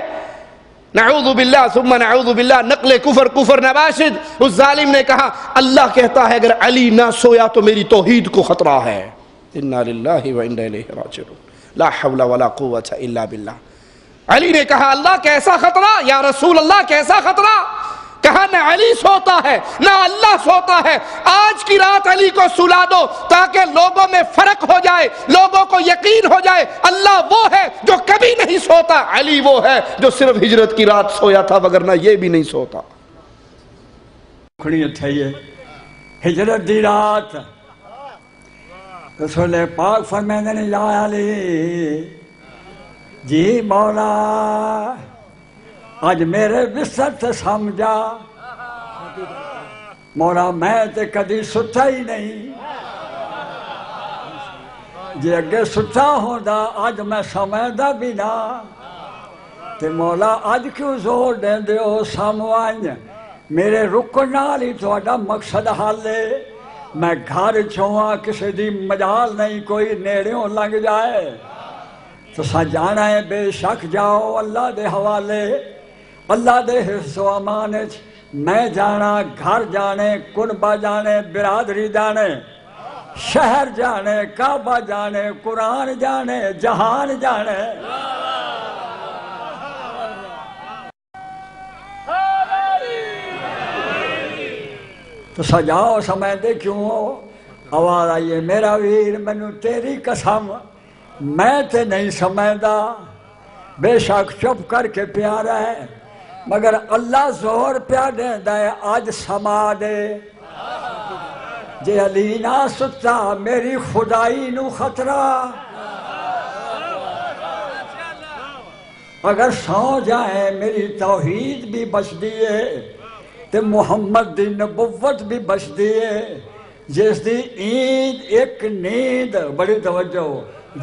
نعوذ باللہ ثم نعوذ باللہ, نقل کفر نباشد. اس ظالم نے کہا, اللہ کہتا ہے اگر علی نہ سویا تو میری توحید کو خطرہ ہے. انا للہ و انا الیہ راجعون, لا حول ولا قوة الا باللہ. علی نے کہا, اللہ کیسا خطرہ یا رسول اللہ, کیسا خطرہ؟ کہا, نہ علی سوتا ہے نہ اللہ سوتا ہے. آج کی رات علی کو سلا دو تاکہ لوگوں میں فرق ہو جائے, لوگوں کو یقین ہو جائے اللہ وہ ہے جو کبھی نہیں سوتا, علی وہ ہے جو صرف ہجرت کی رات سویا تھا, وگرنہ یہ بھی نہیں سوتا. کھڑی تھئی ہجرت دی رات رسول پاک فرمیندے نے, یا علی جی مولا آج میرے بستر تے سمجھا, مولا میں تے کدی ستا ہی نہیں, جے اگے ستا ہوندا آج میں سمجھدا بھی نہ. تے مولا آج کیوں زور دیندے ہو ساموائن, میرے رکن نال ہی تہاڈا مقصد حل ہے. میں گھر چھواں کسی دی مجال نہیں, کوئی نیڑیوں لنگ جائے. تساں جانا ہے بے شک جاؤ اللہ دے حوالے, اللہ دے حفظ و امان. میں جانا, گھر جانے, کنبہ جانے, برادری جانے, شہر جانے, کعبہ جانے, قرآن جانے, جہان جانے. تو سجاؤ سمجھتے کیوں ہو؟ آواز آئیے, میرا ویر مینوں تیری قسم میں تے نہیں سمجھدا, بے شک چپ کر کے پیارا ہے, مگر اللہ زور پیا دیندا ہے آج سما دے. جے علی نہ ستا میری خدائی نو خطرہ, اگر سو جائیں میری توحید بھی بچ دیے تے محمد دی نبوت بھی بچ دیے. جس دی عید ایک نیند, بڑی توجہ,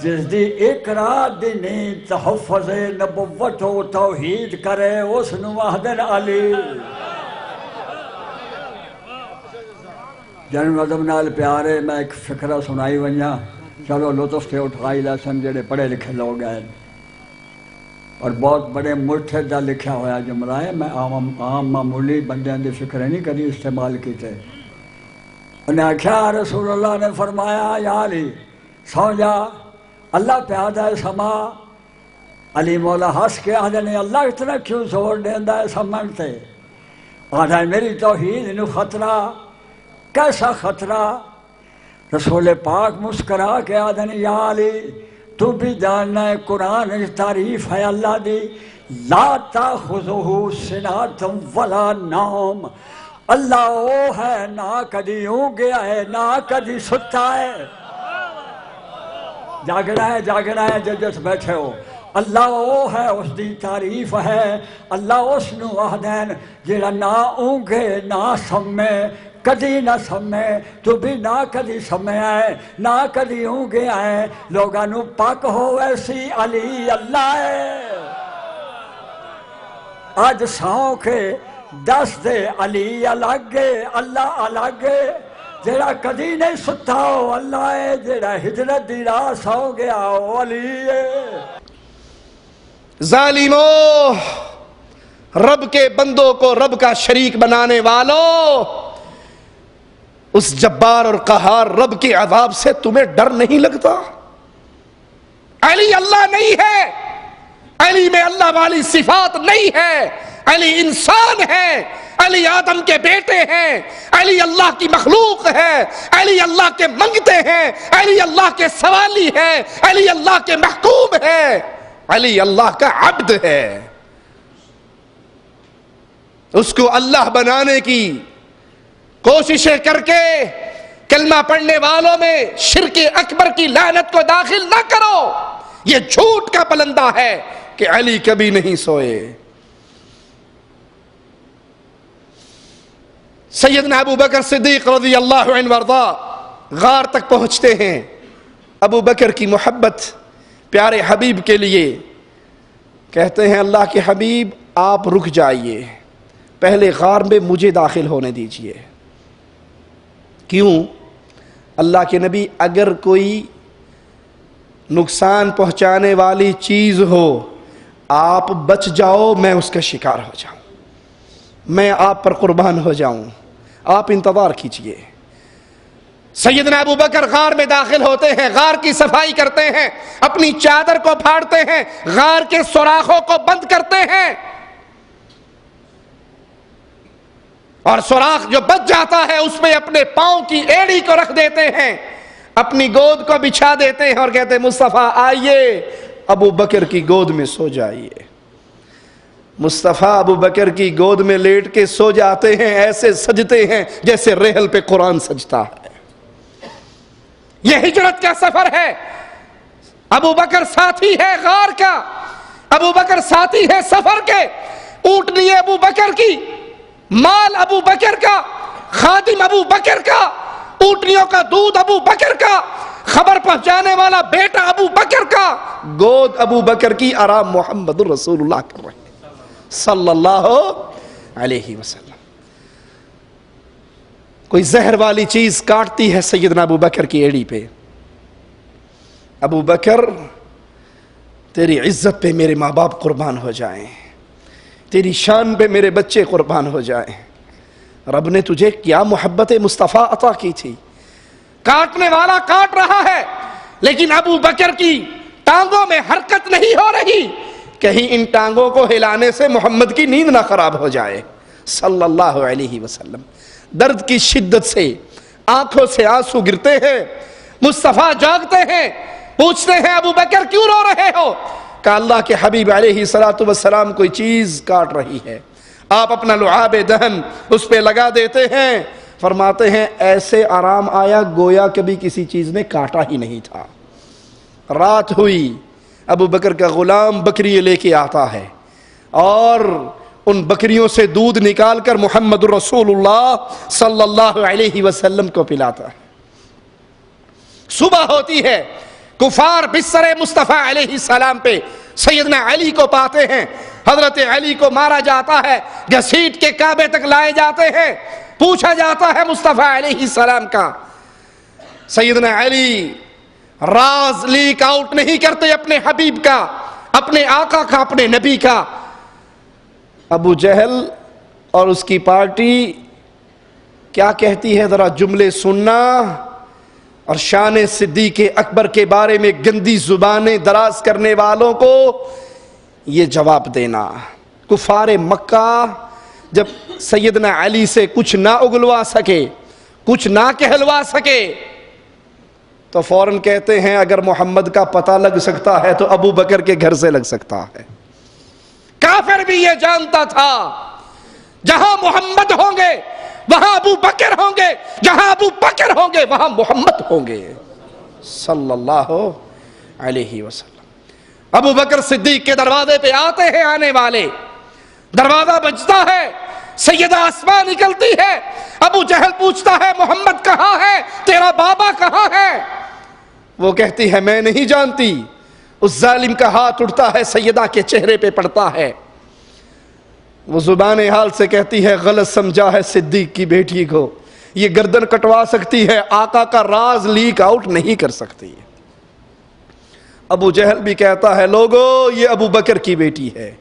جس دی ایک رات دی نیند تحفظ نبوت و توحید کرے اس نو وحدن علی. جنم ادب نال پیارے میں ایک فکرہ سنائی ونجا چلو لطف تے اٹھائی لسن جڑے پڑھے لکھے لوگ ہیں اور بہت بڑے مرشد دا لکھا ہوا جملہ ہے، میں عام معمولی بندیاں دی فکر نہیں کری استعمال کیتے۔ انہیں آکھیا رسول اللہ نے فرمایا یا علی سو جا اللہ پیادہ ہے سما۔ علی مولا ہنس کے آدھے نے اللہ اتنا کیوں زور دیندہ ہے سمن تے؟ آدھے میری توحید انہوں خطرہ، کیسا خطرہ؟ رسول پاک مسکرا کے آدھے نے یا علی تو بھی جاننا ہے قرآن تعریف ہے اللہ دی، لا تاخذہ سنۃ ولا نوم، اللہ وہ ہے نہ کدی اونگیا ہے نہ کدی ستا ہے۔ جاگنا ہے جس بیٹھے ہو، اللہ وہ ہے اس دی تعریف ہے، اللہ اس نو آہدین جیڑا نہ اونگے نہ سمے، کدی نہ سمے، تو بھی نہ کدی سمے آئے نہ کدی اونگے آئے، لوگاں نو پاک ہو ایسی علی اللہ ہے۔ آج ساؤں کے دس دے علی الگ اللہ الگ، جیڑا کدی نہیں ستا ہو اللہ ہے، جیڑا ہجرت دی راہ سو گیا ہو علی ہے۔ ظالمو، رب کے بندوں کو رب کا شریک بنانے والوں، اس جبار اور قہار رب کے عذاب سے تمہیں ڈر نہیں لگتا؟ علی اللہ نہیں ہے، علی میں اللہ والی صفات نہیں ہے، علی انسان ہے، علی آدم کے بیٹے ہیں، علی اللہ کی مخلوق ہے، علی اللہ کے منگتے ہیں، علی اللہ کے سوالی ہے، علی اللہ کے محکوم ہے، علی اللہ کا عبد ہے۔ اس کو اللہ بنانے کی کوششیں کر کے کلمہ پڑھنے والوں میں شرک اکبر کی لعنت کو داخل نہ کرو، یہ جھوٹ کا پلندہ ہے کہ علی کبھی نہیں سوئے۔ سیدنا ابو بکر صدیق رضی اللہ عنہ وارضا غار تک پہنچتے ہیں۔ ابو بکر کی محبت پیارے حبیب کے لیے، کہتے ہیں اللہ کے حبیب آپ رک جائیے، پہلے غار میں مجھے داخل ہونے دیجئے۔ کیوں؟ اللہ کے نبی اگر کوئی نقصان پہنچانے والی چیز ہو آپ بچ جاؤ، میں اس کا شکار ہو جاؤں، میں آپ پر قربان ہو جاؤں، آپ انتظار کیجئے۔ سیدنا ابو بکر غار میں داخل ہوتے ہیں، غار کی صفائی کرتے ہیں، اپنی چادر کو پھاڑتے ہیں، غار کے سوراخوں کو بند کرتے ہیں، اور سوراخ جو بچ جاتا ہے اس میں اپنے پاؤں کی ایڑی کو رکھ دیتے ہیں، اپنی گود کو بچھا دیتے ہیں اور کہتے ہیں مصطفیٰ آئیے ابو بکر کی گود میں سو جائیے۔ مصطفیٰ ابو بکر کی گود میں لیٹ کے سو جاتے ہیں، ایسے سجتے ہیں جیسے ریحل پہ قرآن سجتا ہے۔ یہ ہجرت کا سفر ہے، ابو بکر ساتھی ہے غار کا، ابو بکر ساتھی ہے سفر کے، اونٹنی ابو بکر کی، مال ابو بکر کا، خادم ابو بکر کا، اونٹنیوں کا دودھ ابو بکر کا، خبر پہنچانے والا بیٹا ابو بکر کا، گود ابو بکر کی، آرام محمد رسول اللہ کر رہے ہیں صلی اللہ علیہ وسلم۔ کوئی زہر والی چیز کاٹتی ہے سیدنا ابو بکر کی ایڑی پہ، ابو بکر تیری عزت پہ میرے ماں باپ قربان ہو جائیں، تیری شان پہ میرے بچے قربان ہو جائیں، رب نے تجھے کیا محبت مصطفیٰ عطا کی تھی۔ کاٹنے والا کاٹ رہا ہے لیکن ابو بکر کی ٹانگوں میں حرکت نہیں ہو رہی، کہیں ان ٹانگوں کو ہلانے سے محمد کی نیند نہ خراب ہو جائے صلی اللہ علیہ وسلم۔ درد کی شدت سے آنکھوں سے آنسو گرتے ہیں، مصطفیٰ جاگتے ہیں، پوچھتے ہیں ابو بکر کیوں رو رہے ہو؟ کہ اللہ کے حبیب علیہ السلام کوئی چیز کاٹ رہی ہے۔ آپ اپنا لعاب دہن اس پہ لگا دیتے ہیں، فرماتے ہیں ایسے آرام آیا گویا کبھی کسی چیز نے کاٹا ہی نہیں تھا۔ رات ہوئی، ابو بکر کا غلام بکری لے کے آتا ہے اور ان بکریوں سے دودھ نکال کر محمد رسول اللہ صلی اللہ علیہ وسلم کو پلاتا ہے۔ صبح ہوتی ہے، کفار بستر مصطفیٰ علیہ السلام پہ سیدنا علی کو پاتے ہیں، حضرت علی کو مارا جاتا ہے، گھسیٹ کے کعبے تک لائے جاتے ہیں، پوچھا جاتا ہے مصطفیٰ علیہ السلام کا، سیدنا علی راز لیک آؤٹ نہیں کرتے اپنے حبیب کا، اپنے آقا کا، اپنے نبی کا۔ ابو جہل اور اس کی پارٹی کیا کہتی ہے، ذرا جملے سننا اور شان صدیق اکبر کے بارے میں گندی زبانیں دراز کرنے والوں کو یہ جواب دینا۔ کفار مکہ جب سیدنا علی سے کچھ نہ اگلوا سکے، کچھ نہ کہلوا سکے، تو فوراً کہتے ہیں اگر محمد کا پتہ لگ سکتا ہے تو ابو بکر کے گھر سے لگ سکتا ہے۔ کافر بھی یہ جانتا تھا جہاں محمد ہوں گے وہاں ابو بکر ہوں گے، جہاں ابو بکر ہوں گے وہاں محمد ہوں گے صلی اللہ علیہ وسلم۔ ابو بکر صدیق کے دروازے پہ آتے ہیں آنے والے، دروازہ بجتا ہے، سیدہ اسماء نکلتی ہے، ابو جہل پوچھتا ہے محمد کہاں ہے، تیرا بابا کہاں ہے؟ وہ کہتی ہے میں نہیں جانتی۔ اس ظالم کا ہاتھ اٹھتا ہے، سیدہ کے چہرے پہ پڑتا ہے، وہ زبان حال سے کہتی ہے غلط سمجھا ہے صدیق کی بیٹی کو، یہ گردن کٹوا سکتی ہے، آقا کا راز لیک آؤٹ نہیں کر سکتی۔ ابو جہل بھی کہتا ہے لوگو یہ ابو بکر کی بیٹی ہے،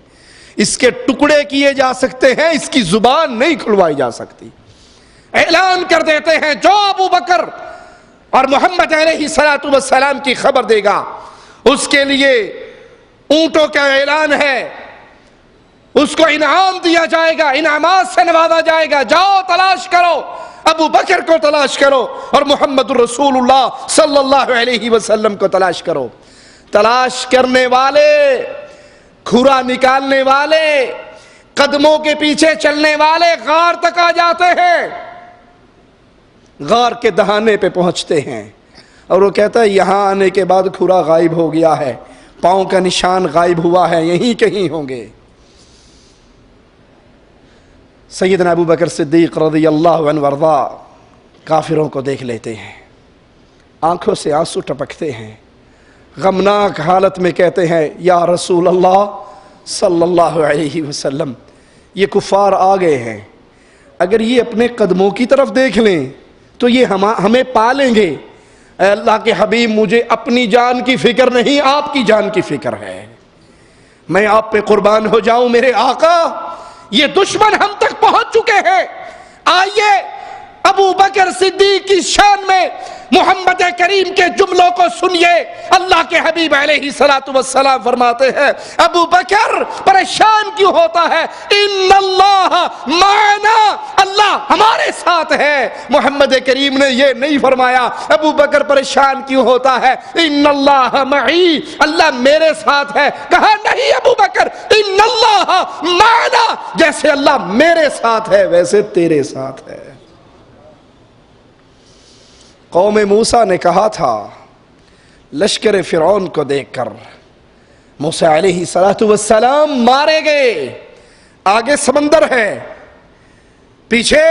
اس کے ٹکڑے کیے جا سکتے ہیں، اس کی زبان نہیں کھلوائی جا سکتی۔ اعلان کر دیتے ہیں جو ابو بکر اور محمد علیہ السلام کی خبر دے گا اس کے لیے اونٹوں کا اعلان ہے، اس کو انعام دیا جائے گا، انعامات سے نوازا جائے گا، جاؤ تلاش کرو، ابو بکر کو تلاش کرو اور محمد الرسول اللہ صلی اللہ علیہ وسلم کو تلاش کرو۔ تلاش کرنے والے، کھرا نکالنے والے، قدموں کے پیچھے چلنے والے غار تک آ جاتے ہیں، غار کے دہانے پہ پہنچتے ہیں اور وہ کہتا ہے یہاں آنے کے بعد کھرا غائب ہو گیا ہے، پاؤں کا نشان غائب ہوا ہے، یہیں کہیں ہوں گے۔ سیدنا ابو بکر صدیق رضی اللہ عنہ وارضا کافروں کو دیکھ لیتے ہیں، آنکھوں سے آنسو ٹپکتے ہیں، غمناک حالت میں کہتے ہیں یا رسول اللہ صلی اللہ علیہ وسلم یہ کفار آ گئے ہیں، اگر یہ اپنے قدموں کی طرف دیکھ لیں تو یہ ہمیں پا لیں گے۔ اے اللہ کے حبیب مجھے اپنی جان کی فکر نہیں، آپ کی جان کی فکر ہے، میں آپ پہ قربان ہو جاؤں میرے آقا، یہ دشمن ہم تک پہنچ چکے ہیں۔ آئیے ابو بکر صدیق کی شان میں محمد کریم کے جملوں کو سنیے۔ اللہ کے حبیب علیہ السلام فرماتے ہیں ابو بکر پریشان کیوں ہوتا ہے؟ ان اللہ معنا، اللہ ہمارے ساتھ ہے۔ محمد کریم نے یہ نہیں فرمایا ابو بکر پریشان کیوں ہوتا ہے، ان اللہ معی، اللہ میرے ساتھ ہے۔ کہا نہیں ابو بکر، ان اللہ معنا، جیسے اللہ میرے ساتھ ہے ویسے تیرے ساتھ ہے۔ قوم موسیٰ نے کہا تھا لشکر فرعون کو دیکھ کر موسیٰ علیہ السلام مارے گئے، آگے سمندر ہے، پیچھے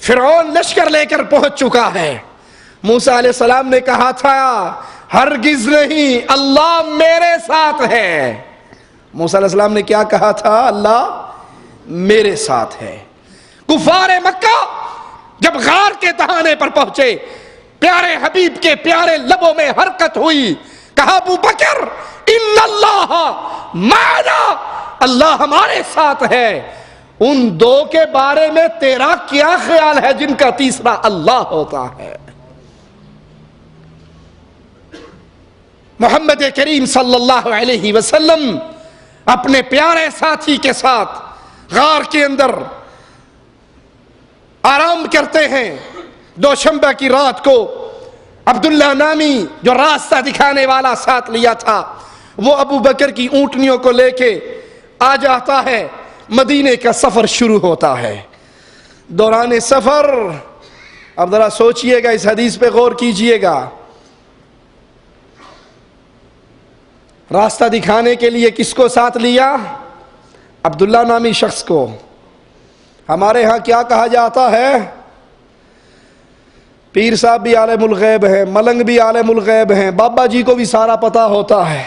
فرعون لشکر لے کر پہنچ چکا ہے۔ موسیٰ علیہ السلام نے کہا تھا ہرگز نہیں، اللہ میرے ساتھ ہے۔ موسیٰ علیہ السلام نے کیا کہا تھا؟ اللہ میرے ساتھ ہے۔ کفار مکہ جب غار کے دہانے پر پہنچے، پیارے حبیب کے پیارے لبوں میں حرکت ہوئی، کہا ابو بکر ان اللہ معنا، اللہ ہمارے ساتھ ہے۔ ان دو کے بارے میں تیرا کیا خیال ہے جن کا تیسرا اللہ ہوتا ہے؟ محمد کریم صلی اللہ علیہ وسلم اپنے پیارے ساتھی کے ساتھ غار کے اندر آرام کرتے ہیں۔ دوشنبہ کی رات کو عبداللہ نامی جو راستہ دکھانے والا ساتھ لیا تھا وہ ابو بکر کی اونٹنیوں کو لے کے آ جاتا ہے، مدینے کا سفر شروع ہوتا ہے۔ دوران سفر اب ذرا سوچئے گا، اس حدیث پہ غور کیجئے گا، راستہ دکھانے کے لیے کس کو ساتھ لیا؟ عبداللہ نامی شخص کو۔ ہمارے ہاں کیا کہا جاتا ہے؟ پیر صاحب بھی عالم الغیب ہیں، ملنگ بھی عالم الغیب ہیں، بابا جی کو بھی سارا پتا ہوتا ہے،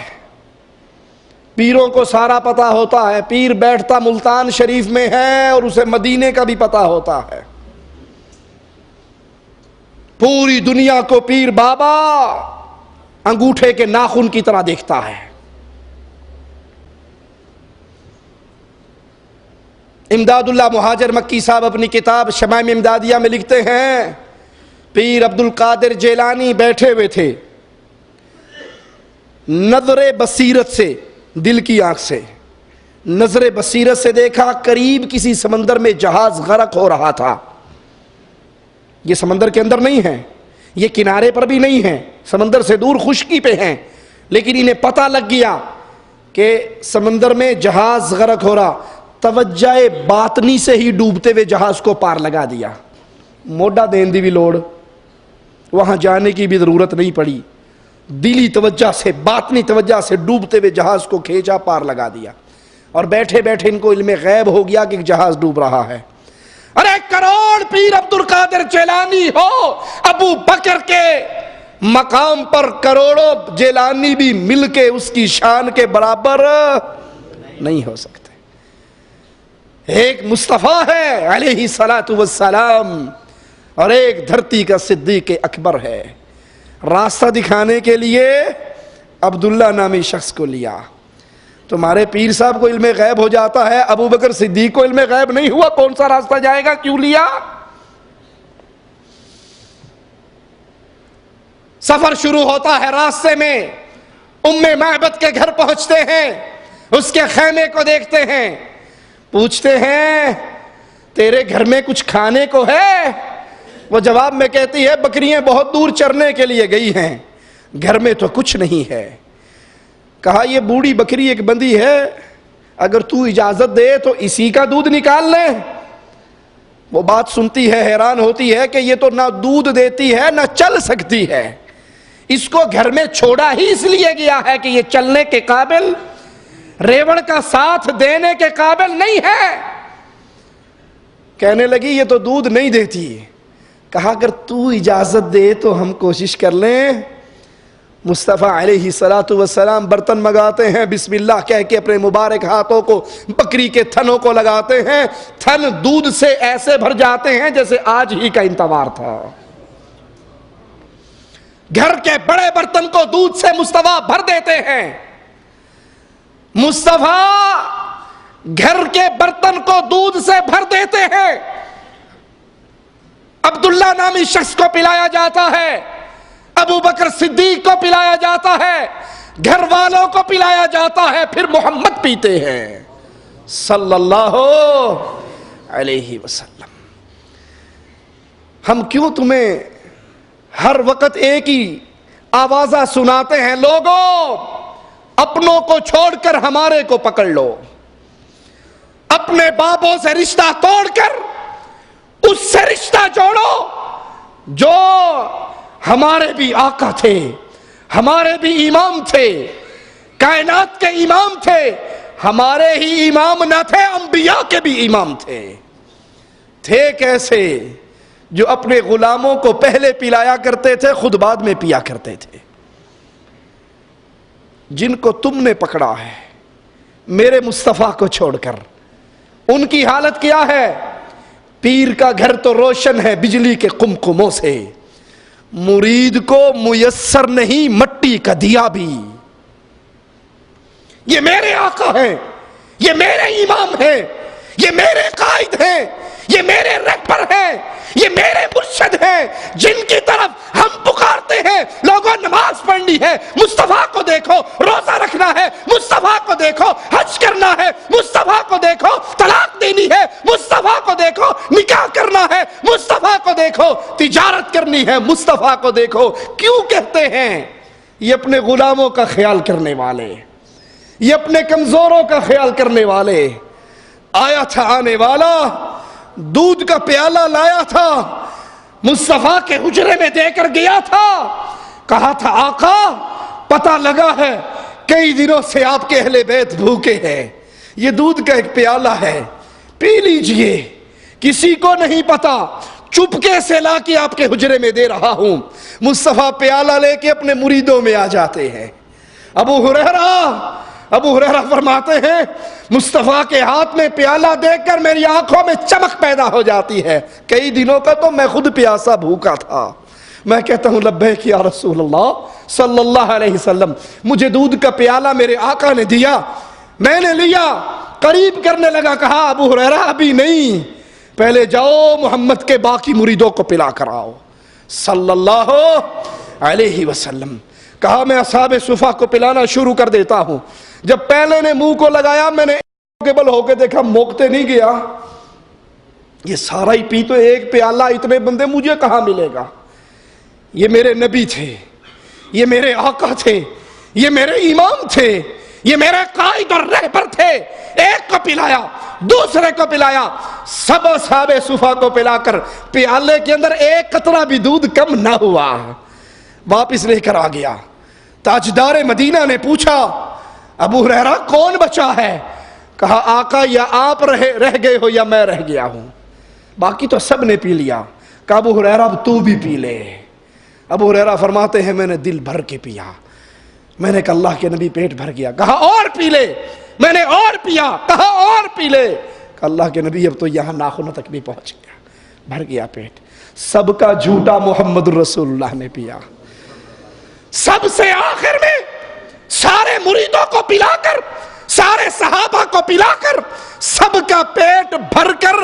پیروں کو سارا پتا ہوتا ہے۔ پیر بیٹھتا ملتان شریف میں ہے اور اسے مدینے کا بھی پتا ہوتا ہے۔ پوری دنیا کو پیر بابا انگوٹھے کے ناخن کی طرح دیکھتا ہے. امداد اللہ مہاجر مکی صاحب اپنی کتاب شمائم امدادیہ میں لکھتے ہیں پیر عبد القادر جیلانی بیٹھے ہوئے تھے, نظر بصیرت سے, دل کی آنکھ سے نظر بصیرت سے دیکھا قریب کسی سمندر میں جہاز غرق ہو رہا تھا. یہ سمندر کے اندر نہیں ہے, یہ کنارے پر بھی نہیں ہے, سمندر سے دور خشکی پہ ہیں, لیکن انہیں پتہ لگ گیا کہ سمندر میں جہاز غرق ہو رہا. توجہ باطنی سے ہی ڈوبتے ہوئے جہاز کو پار لگا دیا, موڈا دین دی بھی لوڑ, وہاں جانے کی بھی ضرورت نہیں پڑی. دلی توجہ سے, باطنی توجہ سے ڈوبتے ہوئے جہاز کو کھینچا, پار لگا دیا. اور بیٹھے بیٹھے ان کو علم غیب ہو گیا کہ جہاز ڈوب رہا ہے. ارے کروڑ پیر عبد القادر جیلانی ہو, ابو بکر کے مقام پر کروڑوں جیلانی بھی مل کے اس کی شان کے برابر نہیں ہو سکتے. ایک مصطفیٰ ہے علیہ الصلاۃ والسلام اور ایک دھرتی کا صدیق اکبر ہے. راستہ دکھانے کے لیے عبداللہ نامی شخص کو لیا. تمہارے پیر صاحب کو علم غیب ہو جاتا ہے, ابو بکر صدیق کو علم غیب نہیں ہوا, کون سا راستہ جائے گا, کیوں لیا؟ سفر شروع ہوتا ہے, راستے میں ام معبد کے گھر پہنچتے ہیں, اس کے خیمے کو دیکھتے ہیں, پوچھتے ہیں تیرے گھر میں کچھ کھانے کو ہے؟ وہ جواب میں کہتی ہے بکریاں بہت دور چرنے کے لیے گئی ہیں, گھر میں تو کچھ نہیں ہے. کہا یہ بوڑھی بکری ایک بندی ہے, اگر تو اجازت دے تو اسی کا دودھ نکال لیں. وہ بات سنتی ہے, حیران ہوتی ہے کہ یہ تو نہ دودھ دیتی ہے نہ چل سکتی ہے, اس کو گھر میں چھوڑا ہی اس لیے گیا ہے کہ یہ چلنے کے قابل, ریوڑ کا ساتھ دینے کے قابل نہیں ہے. کہنے لگی یہ تو دودھ نہیں دیتی. کہا اگر تو اجازت دے تو ہم کوشش کر لیں. مصطفیٰ علیہ الصلاۃ والسلام برتن منگاتے ہیں, بسم اللہ کہہ کے اپنے مبارک ہاتھوں کو بکری کے تھنوں کو لگاتے ہیں, تھن دودھ سے ایسے بھر جاتے ہیں جیسے آج ہی کا اتوار تھا. گھر کے بڑے برتن کو دودھ سے مصطفیٰ بھر دیتے ہیں. مصطفیٰ گھر کے برتن کو دودھ سے بھر دیتے ہیں. عبداللہ نامی شخص کو پلایا جاتا ہے, ابو بکر صدیق کو پلایا جاتا ہے, گھر والوں کو پلایا جاتا ہے, پھر محمد پیتے ہیں صلی اللہ علیہ وسلم. ہم کیوں تمہیں ہر وقت ایک ہی آوازہ سناتے ہیں, لوگوں اپنوں کو چھوڑ کر ہمارے کو پکڑ لو, اپنے باپوں سے رشتہ توڑ کر اس سے رشتہ جوڑو جو ہمارے بھی آقا تھے, ہمارے بھی امام تھے, کائنات کے امام تھے. ہمارے ہی امام نہ تھے, انبیاء کے بھی امام تھے. تھے کیسے؟ جو اپنے غلاموں کو پہلے پلایا کرتے تھے, خود بعد میں پیا کرتے تھے. جن کو تم نے پکڑا ہے میرے مصطفیٰ کو چھوڑ کر, ان کی حالت کیا ہے؟ پیر کا گھر تو روشن ہے بجلی کے قمقموں سے, مرید کو میسر نہیں مٹی کا دیا بھی. یہ میرے آقا ہیں, یہ میرے امام ہیں, یہ میرے قائد ہیں, یہ میرے رہبر ہیں, یہ میرے مرشد ہیں, جن کی طرف ہم پکارتے ہیں. لوگوں نماز پڑھنی ہے, مصطفیٰ کو دیکھو, روزہ رکھنا ہے, مصطفیٰ کو دیکھو, حج کرنا ہے, مصطفیٰ کو دیکھو, طلاق دینی ہے, مصطفیٰ کو دیکھو, نکاح کرنا ہے, مصطفیٰ کو دیکھو, تجارت کرنی ہے, مصطفیٰ کو دیکھو. کیوں کہتے ہیں؟ یہ اپنے غلاموں کا خیال کرنے والے, یہ اپنے کمزوروں کا خیال کرنے والے. آیا تھا آنے والا, دودھ کا پیالہ لایا تھا, مصطفیٰ کے حجرے میں دے کر گیا تھا, کہا تھا آقا پتہ لگا ہے کئی دنوں سے آپ کے اہل بیت بھوکے ہیں, یہ دودھ کا ایک پیالہ ہے, پی لیجئے, کسی کو نہیں پتا, چپکے سے لا کے آپ کے حجرے میں دے رہا ہوں. مصطفیٰ پیالہ لے کے اپنے مریدوں میں آ جاتے ہیں. ابو ہریرہ فرماتے ہیں مصطفیٰ کے ہاتھ میں پیالہ دیکھ کر میری آنکھوں میں چمک پیدا ہو جاتی ہے. کئی دنوں کا تو میں خود پیاسا بھوکا تھا, میں کہتا ہوں لبیک یا رسول اللہ صلی اللہ علیہ وسلم. مجھے دودھ کا پیالہ میرے آقا نے دیا, میں نے لیا, قریب کرنے لگا, کہا ابو ہریرہ ابھی نہیں, پہلے جاؤ محمد کے باقی مریدوں کو پلا کر آؤ صلی اللہ علیہ وسلم. کہا میں اصحاب صفا کو پلانا شروع کر دیتا ہوں. جب پہلے نے منہ کو لگایا, میں نے قبل ہو کے دیکھا, موقتے نہیں گیا, یہ سارا ہی پی تو ایک پیالہ, اتنے بندے مجھے کہاں ملے گا. یہ میرے نبی تھے, یہ میرے آقا تھے, یہ میرے امام تھے, یہ میرے قائد اور رہبر تھے. ایک کو پلایا, دوسرے کو پلایا, سب اصحاب صفا کو پلا کر پیالے کے اندر ایک قطرہ بھی دودھ کم نہ ہوا. واپس لے کر آ گیا. تاجدار مدینہ نے پوچھا ابو ہریرہ کون بچا ہے؟ کہا آقا یا آپ رہ گئے ہو یا میں رہ گیا ہوں, باقی تو سب نے پی لیا. کہا ابو ہریرہ اب تو بھی پی لے. ابو ہریرہ فرماتے ہیں میں نے دل بھر کے پیا. میں نے کہا اللہ کے نبی پیٹ بھر گیا. کہا اور پی لے. میں نے اور پیا. کہا اور پی لے. کہا اللہ کے نبی اب تو یہاں ناخنوں تک بھی پہنچ گیا, بھر گیا پیٹ. سب کا جھوٹا محمد رسول اللہ نے پیا. سب سے آخر میں سارے مریدوں کو پلا کر, سارے صحابہ کو پلا کر, سب کا پیٹ بھر کر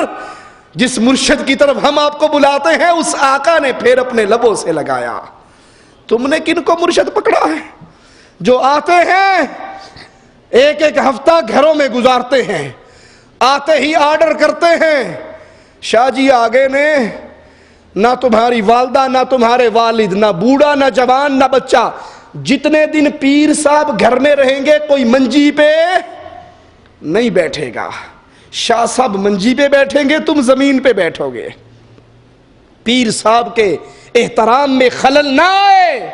جس مرشد کی طرف ہم آپ کو بلاتے ہیں اس آقا نے پھر اپنے لبوں سے لگایا. تم نے کن کو مرشد پکڑا ہے؟ جو آتے ہیں ایک ایک ہفتہ گھروں میں گزارتے ہیں, آتے ہی آرڈر کرتے ہیں شاہ جی آگے نے نہ تمہاری والدہ نہ تمہارے والد, نہ بوڑھا نہ جوان نہ بچہ, جتنے دن پیر صاحب گھر میں رہیں گے کوئی منجی پہ نہیں بیٹھے گا. شاہ صاحب منجی پہ بیٹھیں گے, تم زمین پہ بیٹھو گے. پیر صاحب کے احترام میں خلل نہ آئے.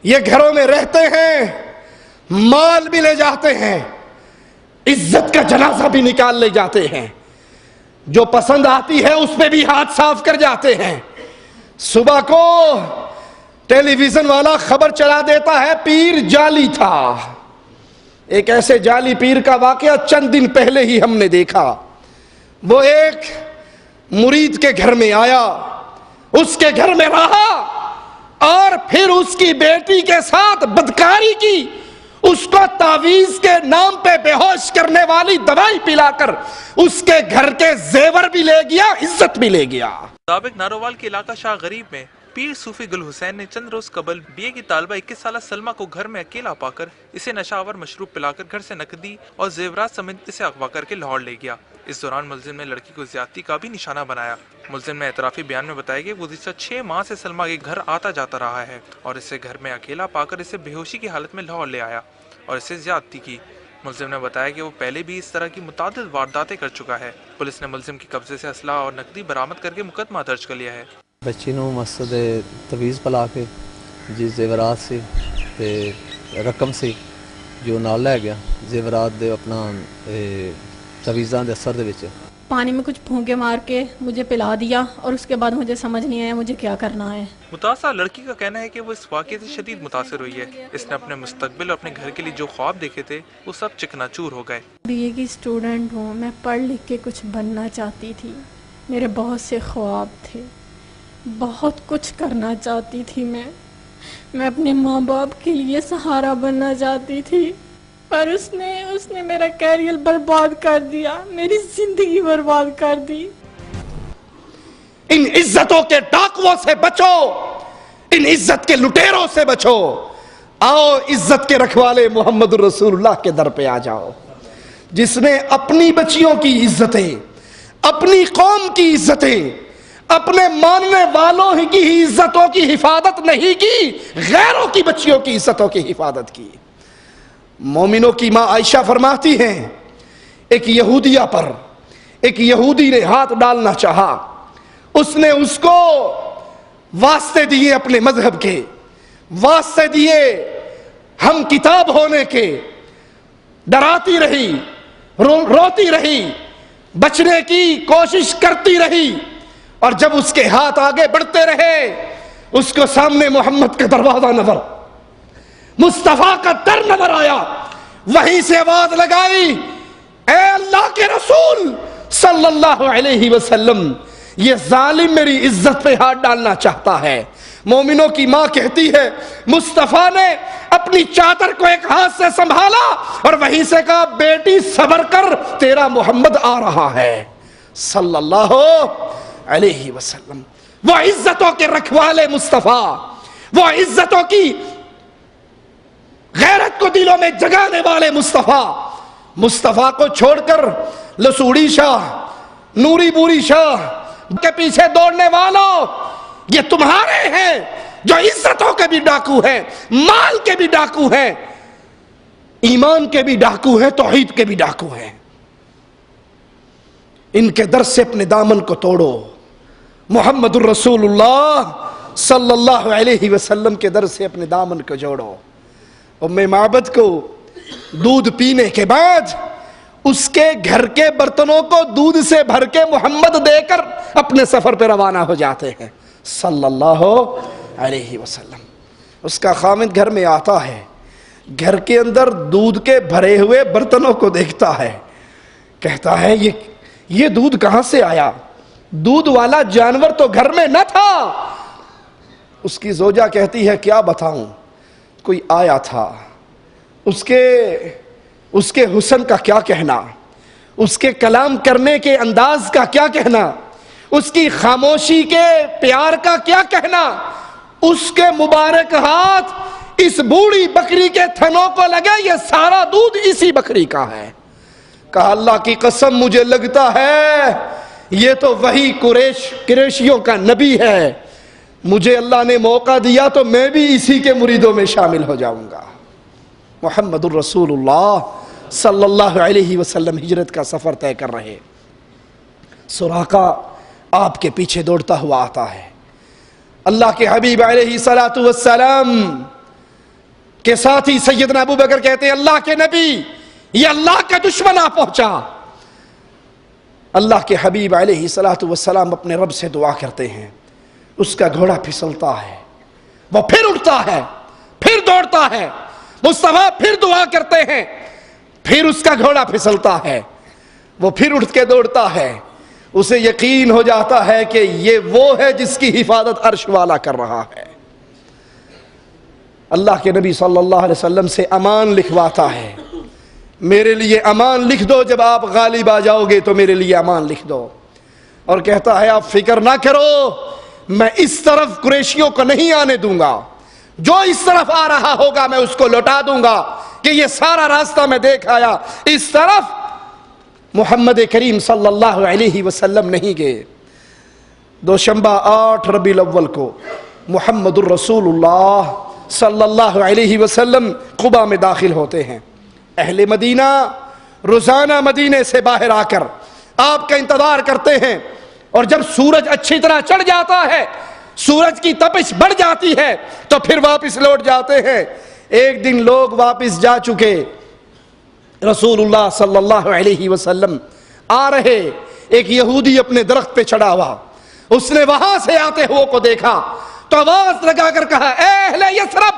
یہ گھروں میں رہتے ہیں, مال بھی لے جاتے ہیں, عزت کا جنازہ بھی نکال لے جاتے ہیں, جو پسند آتی ہے اس پہ بھی ہاتھ صاف کر جاتے ہیں. صبح کو ٹیلی ویژن والا خبر چلا دیتا ہے پیر جعلی تھا. ایک ایسے جعلی پیر کا واقعہ چند دن پہلے ہی ہم نے دیکھا. وہ ایک مرید کے گھر میں آیا, اس کے گھر میں رہا اور پھر اس کی بیٹی کے ساتھ بدکاری کی. اس کو تعویذ کے نام پہ بے ہوش کرنے والی دوائی پلا کر اس کے گھر کے زیور بھی لے گیا, عزت بھی لے گیا. مطابق ناروال کے علاقہ شاہ غریب میں پیر صوفی گل حسین نے چند روز قبل بی اے کی طالبہ 21 سالہ سلمہ کو گھر میں اکیلا پا کر اسے نشاور مشروب پلا کر گھر سے نقدی اور زیورات سمیت اسے اغوا کر کے لاہور لے گیا. اس دوران ملزم نے لڑکی کو زیادتی کا بھی نشانہ بنایا. ملزم نے اعترافی بیان میں بتایا کہ وہ گزشتہ 6 ماہ سے سلمہ کے گھر آتا جاتا رہا ہے اور اسے گھر میں اکیلا پا کر اسے بے ہوشی کی حالت میں لاہور لے آیا اور اسے زیادتی کی. ملزم نے بتایا کہ وہ پہلے بھی اس طرح کی متعدد وارداتیں کر چکا ہے. پولیس نے ملزم کے قبضے سے اسلحہ اور نقدی برآمد کر کے مقدمہ درج کر لیا ہے. بچی نو مسجد تویز پلا کے جی زیورات سے رقم سے جو نال لے گیا زیورات دے اپنا تویزاں دے اثر دے وچ پانی میں کچھ پھونکے مار کے مجھے پلا دیا اور اس کے بعد مجھے سمجھ نہیں آیا مجھے کیا کرنا ہے. متاثرہ لڑکی کا کہنا ہے کہ وہ اس واقعے سے شدید متاثر ہوئی ہے. اس نے اپنے مستقبل اور اپنے گھر کے لیے جو خواب دیکھے تھے وہ سب چکنا چور ہو گئے. بی اے کی اسٹوڈنٹ ہوں, میں پڑھ لکھ کے کچھ بننا چاہتی تھی. میرے بہت سے خواب تھے, بہت کچھ کرنا چاہتی تھی. میں اپنے ماں باپ کے لیے سہارا بننا چاہتی تھی, پر اس نے میرا کیریئر برباد کر دیا, میری زندگی برباد کر دی. ان عزتوں کے ڈاکووں سے بچو, ان عزت کے لٹیروں سے بچو. آؤ عزت کے رکھوالے محمد رسول اللہ کے در پہ آ جاؤ, جس نے اپنی بچیوں کی عزتیں, اپنی قوم کی عزتیں, اپنے ماننے والوں کی عزتوں کی حفاظت نہیں کی, غیروں کی بچیوں کی عزتوں کی حفاظت کی. مومنوں کی ماں عائشہ فرماتی ہیں ایک یہودیہ پر ایک یہودی نے ہاتھ ڈالنا چاہا, اس نے اس کو واسطے دیے, اپنے مذہب کے واسطے دیے, ہم کتاب ہونے کے, ڈراتی رہی, روتی رہی, بچنے کی کوشش کرتی رہی, اور جب اس کے ہاتھ آگے بڑھتے رہے اس کو سامنے محمد کا دروازہ نظر, مصطفیٰ کا در نظر آیا. وہیں سے آواز لگائی, اے اللہ کے رسول صلی اللہ علیہ وسلم, یہ ظالم میری عزت پہ ہاتھ ڈالنا چاہتا ہے۔ مومنوں کی ماں کہتی ہے مصطفیٰ نے اپنی چادر کو ایک ہاتھ سے سنبھالا اور وہیں سے کہا بیٹی صبر کر، تیرا محمد آ رہا ہے صلی اللہ علیہ وسلم۔ وہ عزتوں کے رکھوالے مصطفیٰ، وہ عزتوں کی غیرت کو دلوں میں جگانے والے مصطفیٰ، مصطفیٰ کو چھوڑ کر لسوڑی شاہ، نوری بوری شاہ کے پیچھے دوڑنے والوں، یہ تمہارے ہیں جو عزتوں کے بھی ڈاکو ہیں، مال کے بھی ڈاکو ہیں، ایمان کے بھی ڈاکو ہیں، توحید کے بھی ڈاکو ہیں۔ ان کے در سے اپنے دامن کو توڑو۔ محمد الرسول اللہ صلی اللہ علیہ وسلم کے در سے اپنے دامن کو جوڑو۔ ام معبد کو دودھ پینے کے بعد اس کے گھر کے برتنوں کو دودھ سے بھر کے محمد دے کر اپنے سفر پہ روانہ ہو جاتے ہیں صلی اللہ علیہ وسلم۔ اس کا خامد گھر میں آتا ہے، گھر کے اندر دودھ کے بھرے ہوئے برتنوں کو دیکھتا ہے، کہتا ہے یہ دودھ کہاں سے آیا؟ دودھ والا جانور تو گھر میں نہ تھا۔ اس کی زوجہ کہتی ہے کیا بتاؤں، کوئی آیا تھا، اس کے حسن کا کیا کہنا، اس کے کلام کرنے کے انداز کا کیا کہنا، اس کی خاموشی کے پیار کا کیا کہنا، اس کے مبارک ہاتھ اس بوڑھی بکری کے تھنوں کو لگے، یہ سارا دودھ اسی بکری کا ہے۔ کہا اللہ کی قسم مجھے لگتا ہے یہ تو وہی قریشیوں کا نبی ہے، مجھے اللہ نے موقع دیا تو میں بھی اسی کے مریدوں میں شامل ہو جاؤں گا۔ محمد الرسول اللہ صلی اللہ علیہ وسلم ہجرت کا سفر طے کر رہے، سراقہ آپ کے پیچھے دوڑتا ہوا آتا ہے۔ اللہ کے حبیب علیہ السلام کے ساتھی سیدنا ابو بکر کہتے ہیں اللہ کے نبی یہ اللہ کا دشمن آ پہنچا۔ اللہ کے حبیب علیہ السلام اپنے رب سے دعا کرتے ہیں، اس کا گھوڑا پھسلتا ہے، وہ پھر اٹھتا ہے، پھر دوڑتا ہے، مصطفیٰ پھر دعا کرتے ہیں، پھر اس کا گھوڑا پھسلتا ہے، وہ پھر اٹھ کے دوڑتا ہے۔ اسے یقین ہو جاتا ہے کہ یہ وہ ہے جس کی حفاظت عرش والا کر رہا ہے۔ اللہ کے نبی صلی اللہ علیہ وسلم سے امان لکھواتا ہے، میرے لیے امان لکھ دو، جب آپ غالب آ جاؤ گے تو میرے لیے امان لکھ دو۔ اور کہتا ہے آپ فکر نہ کرو، میں اس طرف قریشیوں کو نہیں آنے دوں گا، جو اس طرف آ رہا ہوگا میں اس کو لوٹا دوں گا، کہ یہ سارا راستہ میں دیکھ آیا، اس طرف محمد کریم صلی اللہ علیہ وسلم نہیں گئے۔ دوشنبہ 8 ربیع الاول کو محمد الرسول اللہ صلی اللہ علیہ وسلم قباء میں داخل ہوتے ہیں۔ اہل مدینہ روزانہ مدینے سے باہر آ کر آپ کا انتظار کرتے ہیں، اور جب سورج اچھی طرح چڑھ جاتا ہے، سورج کی تپش بڑھ جاتی ہے تو پھر واپس لوٹ جاتے ہیں۔ ایک دن لوگ واپس جا چکے، رسول اللہ صلی اللہ علیہ وسلم آ رہے، ایک یہودی اپنے درخت پہ چڑھا ہوا، اس نے وہاں سے آتے ہوئے کو دیکھا تو آواز لگا کر کہا اے اہل یثرب،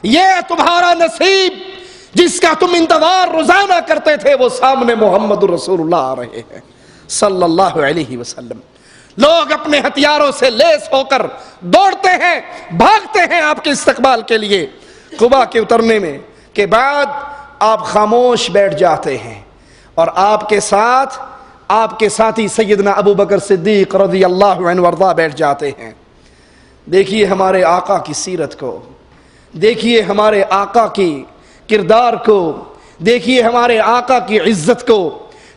یہ تمہارا نصیب جس کا تم انتظار روزانہ کرتے تھے، وہ سامنے محمد رسول اللہ آ رہے ہیں صلی اللہ علیہ وسلم۔ لوگ اپنے ہتھیاروں سے لیس ہو کر دوڑتے ہیں، بھاگتے ہیں آپ کے استقبال کے لیے۔ قباء کے اترنے میں کے بعد آپ خاموش بیٹھ جاتے ہیں، اور آپ کے ساتھ آپ کے ساتھی سیدنا ابو بکر صدیق رضی اللہ عنہ وارضاہ بیٹھ جاتے ہیں۔ دیکھیے ہمارے آقا کی سیرت کو، دیکھیے ہمارے آقا کی کردار کو، دیکھیے ہمارے آقا کی عزت کو۔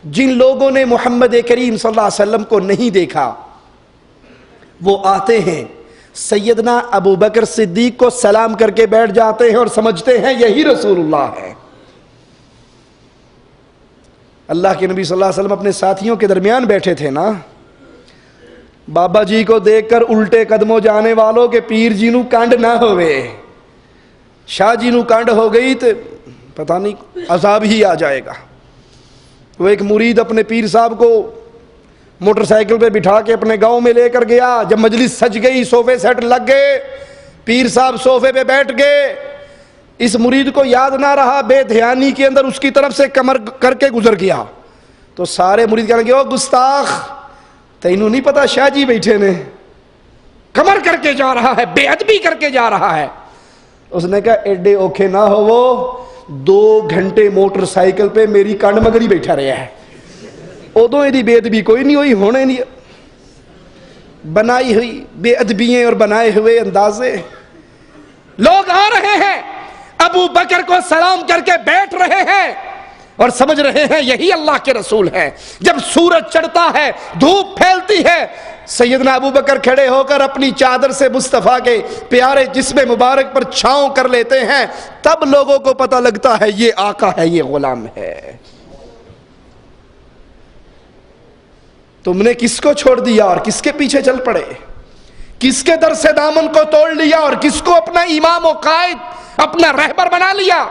جن لوگوں نے محمد کریم صلی اللہ علیہ وسلم کو نہیں دیکھا، وہ آتے ہیں سیدنا ابو بکر صدیق کو سلام کر کے بیٹھ جاتے ہیں اور سمجھتے ہیں یہی رسول اللہ ہے۔ اللہ کے نبی صلی اللہ علیہ وسلم اپنے ساتھیوں کے درمیان بیٹھے تھے نا، بابا جی کو دیکھ کر الٹے قدموں جانے والوں کے پیر جی نو کانڈ نہ ہوئے، شاہ جی نو کانڈ ہو گئی تو پتہ نہیں عذاب ہی آ جائے گا۔ وہ ایک مرید اپنے پیر صاحب کو موٹر سائیکل پہ بٹھا کے اپنے گاؤں میں لے کر گیا، جب مجلس سج گئی، صوفے سیٹ لگ گئے، پیر صاحب صوفے پہ بیٹھ گئے، اس مرید کو یاد نہ رہا، بے دھیانی کے اندر اس کی طرف سے کمر کر کے گزر گیا، تو سارے مرید کہنے لگے او گستاخ، تینوں نہیں پتا شاہ جی بیٹھے نے, کمر کر کے جا رہا ہے, بے ادبی کر کے جا رہا ہے. اس نے کہا ایڈے اوکھے نہ ہو, وہ 2 گھنٹے موٹر سائیکل پہ میری کنڈ مگری بیٹھا رہا ہے, ادو یہ بے ادبی کوئی نہیں ہوئی, ہونے نہیں بنائی ہوئی بے ادبیاں اور بنائے ہوئے اندازے. لوگ آ رہے ہیں, ابو بکر کو سلام کر کے بیٹھ رہے ہیں اور سمجھ رہے ہیں یہی اللہ کے رسول ہیں. جب سورج چڑھتا ہے, دھوپ پھیلتی ہے, سیدنا ابو بکر کھڑے ہو کر اپنی چادر سے مصطفیٰ کے پیارے جسم مبارک پر چھاؤں کر لیتے ہیں. تب لوگوں کو پتہ لگتا ہے یہ آقا ہے, یہ غلام ہے. تم نے کس کو چھوڑ دیا اور کس کے پیچھے چل پڑے, کس کے در سے دامن کو توڑ لیا اور کس کو اپنا امام و قائد, اپنا رہبر بنا لیا.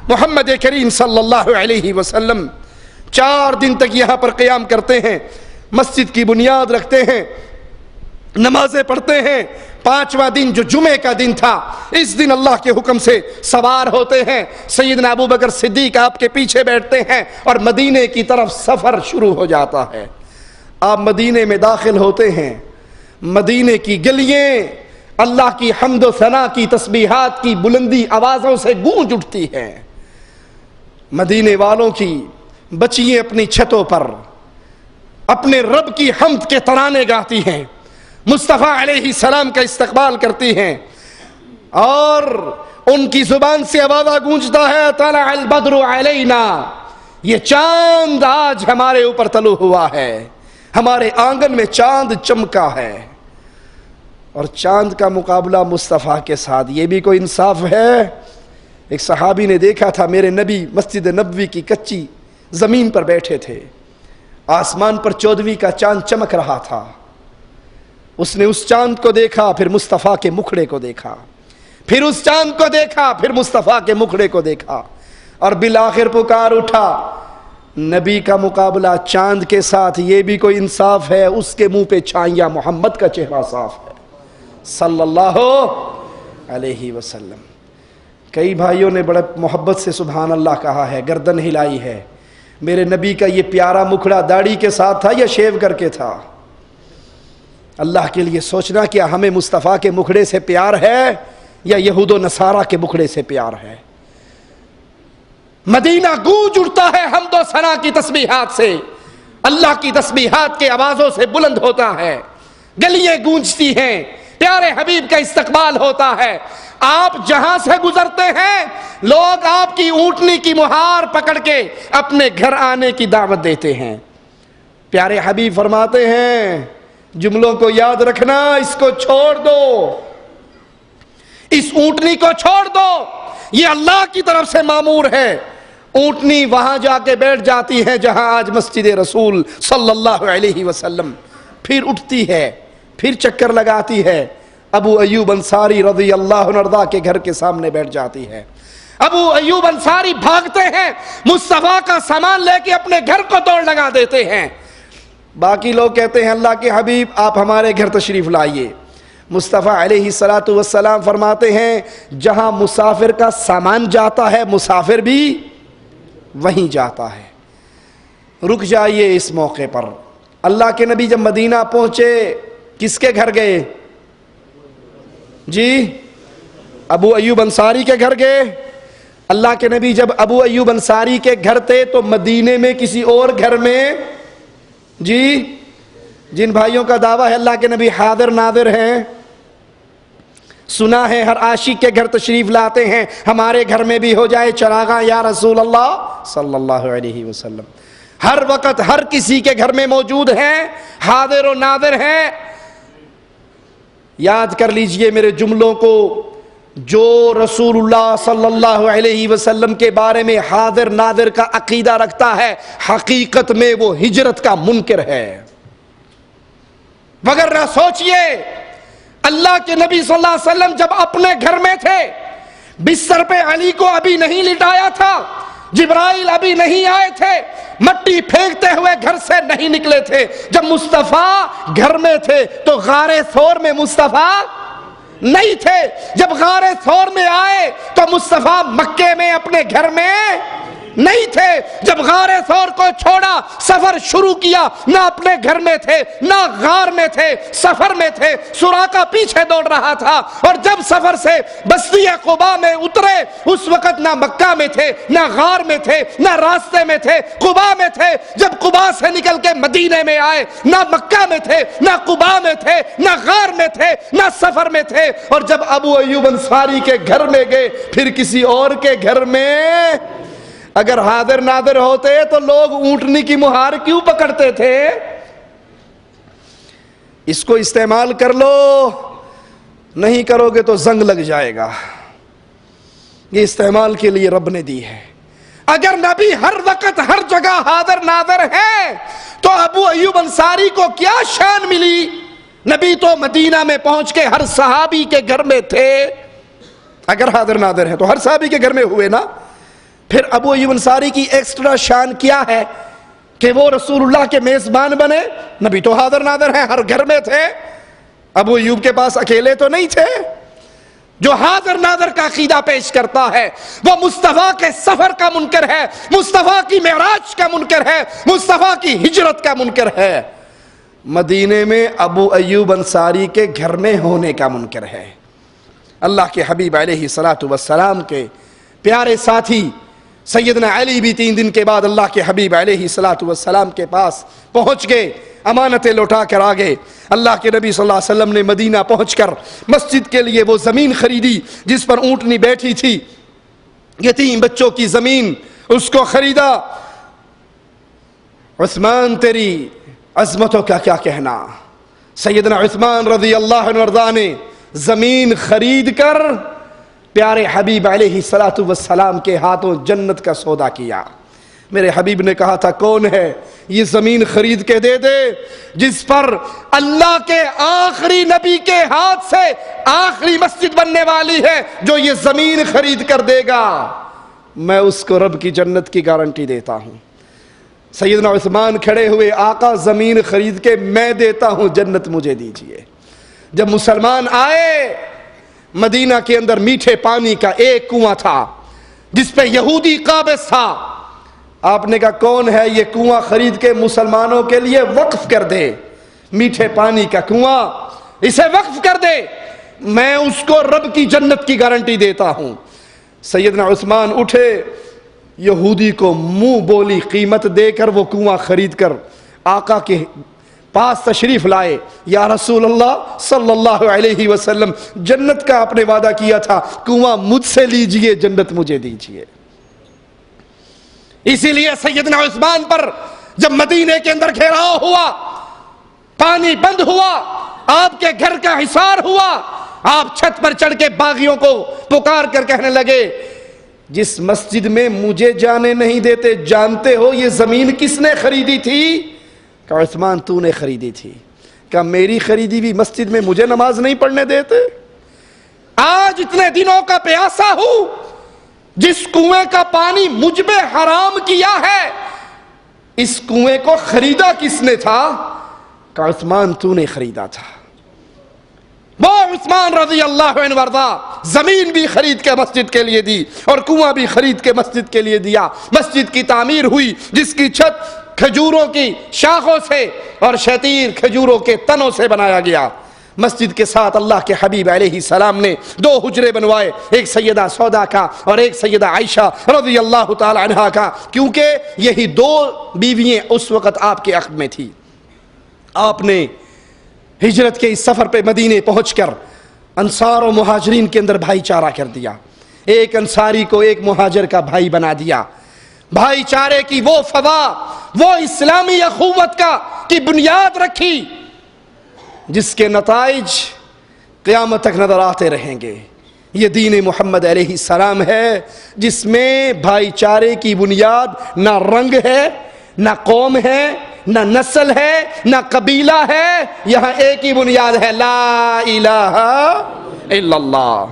محمد کریم صلی اللہ علیہ وسلم 4 دن تک یہاں پر قیام کرتے ہیں, مسجد کی بنیاد رکھتے ہیں, نمازیں پڑھتے ہیں. 5واں دن جو جمعے کا دن تھا, اس دن اللہ کے حکم سے سوار ہوتے ہیں. سیدنا ابو بکر صدیق آپ کے پیچھے بیٹھتے ہیں اور مدینے کی طرف سفر شروع ہو جاتا ہے. آپ مدینے میں داخل ہوتے ہیں. مدینے کی گلیاں اللہ کی حمد و ثنا کی تسبیحات کی بلندی آوازوں سے گونج اٹھتی ہیں. مدینے والوں کی بچیاں اپنی چھتوں پر اپنے رب کی حمد کے ترانے گاتی ہیں, مصطفیٰ علیہ السلام کا استقبال کرتی ہیں, اور ان کی زبان سے آوازہ گونجتا ہے طلع البدر علینا, یہ چاند آج ہمارے اوپر طلوع ہوا ہے, ہمارے آنگن میں چاند چمکا ہے. اور چاند کا مقابلہ مصطفیٰ کے ساتھ, یہ بھی کوئی انصاف ہے؟ ایک صحابی نے دیکھا تھا میرے نبی مسجد نبوی کی کچی زمین پر بیٹھے تھے, آسمان پر 14ویں کا چاند چمک رہا تھا. اس نے اس چاند کو دیکھا, پھر مصطفیٰ کے مکھڑے کو دیکھا, پھر اس چاند کو دیکھا, پھر مصطفیٰ کے مکھڑے کو دیکھا, اور بالآخر پکار اٹھا نبی کا مقابلہ چاند کے ساتھ, یہ بھی کوئی انصاف ہے؟ اس کے منہ پہ چھائیاں, محمد کا چہرہ صاف ہے صلی اللہ علیہ وسلم. کئی بھائیوں نے بڑے محبت سے سبحان اللہ کہا ہے, گردن ہلائی ہے. میرے نبی کا یہ پیارا مکھڑا داڑھی کے ساتھ تھا یا شیو کر کے تھا؟ اللہ کے لیے سوچنا, کیا ہمیں مصطفیٰ کے مکھڑے سے پیار ہے یا یہود و نصارہ کے مکھڑے سے پیار ہے؟ مدینہ گونج اٹھتا ہے حمد و ثنا کی تسبیحات سے, اللہ کی تسبیحات کے آوازوں سے بلند ہوتا ہے, گلیاں گونجتی ہیں, پیارے حبیب کا استقبال ہوتا ہے. آپ جہاں سے گزرتے ہیں لوگ آپ کی اونٹنی کی مہار پکڑ کے اپنے گھر آنے کی دعوت دیتے ہیں. پیارے حبیب فرماتے ہیں جملوں کو یاد رکھنا, اس کو چھوڑ دو, اس اونٹنی کو چھوڑ دو, یہ اللہ کی طرف سے مامور ہے. اونٹنی وہاں جا کے بیٹھ جاتی ہے جہاں آج مسجد رسول صلی اللہ علیہ وسلم, پھر اٹھتی ہے, پھر چکر لگاتی ہے, ابو ایوب انصاری رضی اللہ عنہ کے گھر کے سامنے بیٹھ جاتی ہے. ابو ایوب انصاری بھاگتے ہیں, مصطفیٰ کا سامان لے کے اپنے گھر کو توڑ لگا دیتے ہیں. باقی لوگ کہتے ہیں اللہ کے حبیب آپ ہمارے گھر تشریف لائیے. مصطفیٰ علیہ السلام فرماتے ہیں جہاں مسافر کا سامان جاتا ہے مسافر بھی وہیں جاتا ہے. رک جائیے اس موقع پر. اللہ کے نبی جب مدینہ پہنچے کس کے گھر گئے جی؟ ابو ایوب انصاری کے گھر گئے. اللہ کے نبی جب ابو ایوب انصاری کے گھر تھے تو مدینے میں کسی اور گھر میں جی؟ جن بھائیوں کا دعویٰ ہے اللہ کے نبی حاضر ناظر ہیں, سنا ہے ہر عاشق کے گھر تشریف لاتے ہیں, ہمارے گھر میں بھی ہو جائے چراغاں یا رسول اللہ صلی اللہ علیہ وسلم. ہر وقت ہر کسی کے گھر میں موجود ہیں, حاضر و ناظر ہیں. یاد کر لیجئے میرے جملوں کو, جو رسول اللہ صلی اللہ علیہ وسلم کے بارے میں حاضر ناظر کا عقیدہ رکھتا ہے حقیقت میں وہ ہجرت کا منکر ہے. مگر نہ سوچئے اللہ کے نبی صلی اللہ علیہ وسلم جب اپنے گھر میں تھے, بستر پہ علی کو ابھی نہیں لٹایا تھا, جبرائیل ابھی نہیں آئے تھے, مٹی پھینکتے ہوئے گھر سے نہیں نکلے تھے. جب مصطفیٰ گھر میں تھے تو غار ثور میں مصطفیٰ نہیں تھے. جب غار ثور میں آئے تو مصطفیٰ مکے میں اپنے گھر میں نہیں تھے. جب غار ثور کو چھوڑا سفر شروع کیا, نہ اپنے گھر میں تھے نہ غار میں تھے, سفر میں تھے. سراقہ پیچھے دوڑ رہا تھا, اور جب سفر سے بستی قباء میں اترے اس وقت نہ مکہ میں تھے نہ غار میں تھے نہ راستے میں تھے, قباء میں تھے. جب قباء سے نکل کے مدینے میں آئے نہ مکہ میں تھے نہ قباء میں تھے نہ غار میں تھے نہ سفر میں تھے. اور جب ابو ایوب انصاری کے گھر میں گئے پھر کسی اور کے گھر میں. اگر حاضر ناظر ہوتے تو لوگ اونٹنی کی مہار کیوں پکڑتے تھے؟ اس کو استعمال کر لو, نہیں کرو گے تو زنگ لگ جائے گا. یہ استعمال کے لیے رب نے دی ہے. اگر نبی ہر وقت ہر جگہ حاضر ناظر ہے تو ابو ایوب انصاری کو کیا شان ملی؟ نبی تو مدینہ میں پہنچ کے ہر صحابی کے گھر میں تھے. اگر حاضر ناظر ہے تو ہر صحابی کے گھر میں ہوئے نا. پھر ابو ایوب انصاری کی ایکسٹرا شان کیا ہے کہ وہ رسول اللہ کے میزبان بنے؟ نبی تو حاضر ناظر ہیں, ہر گھر میں تھے. ابو ایوب کے پاس اکیلے تو نہیں تھے. جو حاضر ناظر کا عقیدہ پیش کرتا ہے وہ مصطفیٰ کے سفر کا منکر ہے, مصطفیٰ کی معراج کا منکر ہے, مصطفیٰ کی ہجرت کا منکر ہے. مدینے میں ابو ایوب انصاری کے گھر میں ہونے کا منکر ہے. اللہ کے حبیب علیہ الصلوۃ والسلام کے پیارے ساتھی سیدنا علی بھی 3 دن کے بعد اللہ کے حبیب علیہ الصلوۃ والسلام کے پاس پہنچ گئے, امانتیں لوٹا کر آ گئے. اللہ کے نبی صلی اللہ علیہ وسلم نے مدینہ پہنچ کر مسجد کے لیے وہ زمین خریدی جس پر اونٹنی بیٹھی تھی, یتیم بچوں کی زمین, اس کو خریدا. عثمان تیری عظمتوں کا کیا کہنا. سیدنا عثمان رضی اللہ عنہ وارضاہ نے زمین خرید کر پیارے حبیب علیہ الصلوۃ والسلام کے ہاتھوں جنت کا سودا کیا. میرے حبیب نے کہا تھا کون ہے یہ زمین خرید کے دے دے جس پر اللہ کے آخری نبی کے ہاتھ سے آخری مسجد بننے والی ہے, جو یہ زمین خرید کر دے گا میں اس کو رب کی جنت کی گارنٹی دیتا ہوں. سیدنا عثمان کھڑے ہوئے, آقا زمین خرید کے میں دیتا ہوں, جنت مجھے دیجئے. جب مسلمان آئے مدینہ کے اندر میٹھے پانی کا ایک کنواں تھا جس پہ یہودی قابض تھا. آپ نے کہا کون ہے یہ کنواں خرید کے مسلمانوں کے لیے وقف کر دے, میٹھے پانی کا کنواں, اسے وقف کر دے, میں اس کو رب کی جنت کی گارنٹی دیتا ہوں. سیدنا عثمان اٹھے, یہودی کو منہ بولی قیمت دے کر وہ کنواں خرید کر آقا کے پاس تشریف لائے. یا رسول اللہ صلی اللہ علیہ وسلم, جنت کا آپ نے وعدہ کیا تھا, کنواں مجھ سے لیجئے, جنت مجھے دیجئے. اسی لیے سیدنا عثمان پر جب مدینے کے اندر گھیراؤ ہوا, پانی بند ہوا, آپ کے گھر کا حصار ہوا, آپ چھت پر چڑھ کے باغیوں کو پکار کر کہنے لگے جس مسجد میں مجھے جانے نہیں دیتے, جانتے ہو یہ زمین کس نے خریدی تھی؟ کہ عثمان تو نے خریدی تھی. کہ میری خریدی بھی مسجد میں مجھے نماز نہیں پڑھنے دیتے؟ آج اتنے دنوں کا پیاسا ہوں, جس کنویں کا پانی مجھ پہ حرام کیا ہے اس کنویں کو خریدا کس نے تھا؟ کہ عثمان تو نے خریدا تھا. وہ عثمان رضی اللہ عنہ وارضا زمین بھی خرید کے مسجد کے لیے دی اور کنواں بھی خرید کے مسجد کے لیے دیا. مسجد کی تعمیر ہوئی جس کی چھت کھجوروں کی شاخوں سے اور شتیر کھجوروں کے تنوں سے بنایا گیا. مسجد کے ساتھ اللہ کے حبیب علیہ السلام نے 2 حجرے بنوائے, ایک سیدہ سودا کا اور ایک سیدہ عائشہ رضی اللہ تعالی عنہا کا, کیونکہ یہی 2 بیوییں اس وقت آپ کے عقد میں تھی. آپ نے ہجرت کے اس سفر پہ مدینے پہنچ کر انصار و مہاجرین کے اندر بھائی چارہ کر دیا. ایک انصاری کو ایک مہاجر کا بھائی بنا دیا. بھائی چارے کی وہ فضا, وہ اسلامی اخوت کی بنیاد رکھی جس کے نتائج قیامت تک نظر آتے رہیں گے. یہ دین محمد علیہ السلام ہے جس میں بھائی چارے کی بنیاد نہ رنگ ہے, نہ قوم ہے, نہ نسل ہے, نہ قبیلہ ہے, یہاں ایک ہی بنیاد ہے, لا الہ الا اللہ.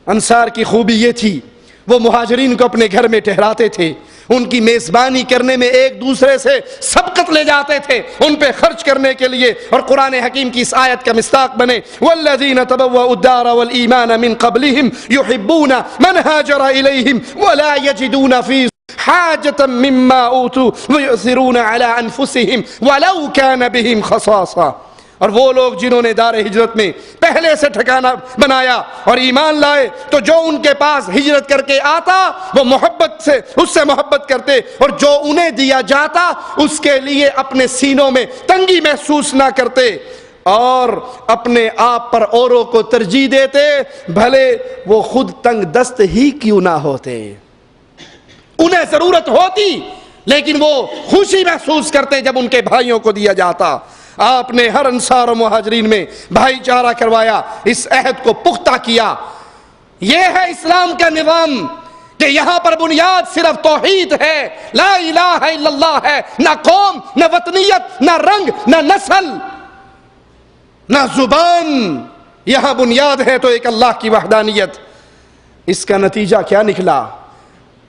انصار کی خوبی یہ تھی وہ مہاجرین کو اپنے گھر میں ٹھہراتے تھے, ان کی میزبانی کرنے میں ایک دوسرے سے سبقت لے جاتے تھے ان پہ خرچ کرنے کے لیے. اور قرآن حکیم کی اس آیت کا مصداق بنے والذین تبوؤا الدار والایمان من قبلہم یحبون من ہاجر الیہم ولا یجدون فی حاجة مما اوتوا ويؤثرون على انفسهم ولو كان بهم خصاصة. اور وہ لوگ جنہوں نے دار ہجرت میں پہلے سے ٹھکانہ بنایا اور ایمان لائے تو جو ان کے پاس ہجرت کر کے آتا وہ محبت سے اس سے محبت کرتے، اور جو انہیں دیا جاتا اس کے لیے اپنے سینوں میں تنگی محسوس نہ کرتے، اور اپنے آپ پر اوروں کو ترجیح دیتے بھلے وہ خود تنگ دست ہی کیوں نہ ہوتے. انہیں ضرورت ہوتی لیکن وہ خوشی محسوس کرتے جب ان کے بھائیوں کو دیا جاتا. آپ نے ہر انصار و مہاجرین میں بھائی چارہ کروایا، اس عہد کو پختہ کیا. یہ ہے اسلام کا نظام کہ یہاں پر بنیاد صرف توحید ہے، لا الہ الا اللہ ہے، نہ قوم، نہ وطنیت، نہ رنگ، نہ نسل، نہ زبان. یہاں بنیاد ہے تو ایک اللہ کی وحدانیت. اس کا نتیجہ کیا نکلا؟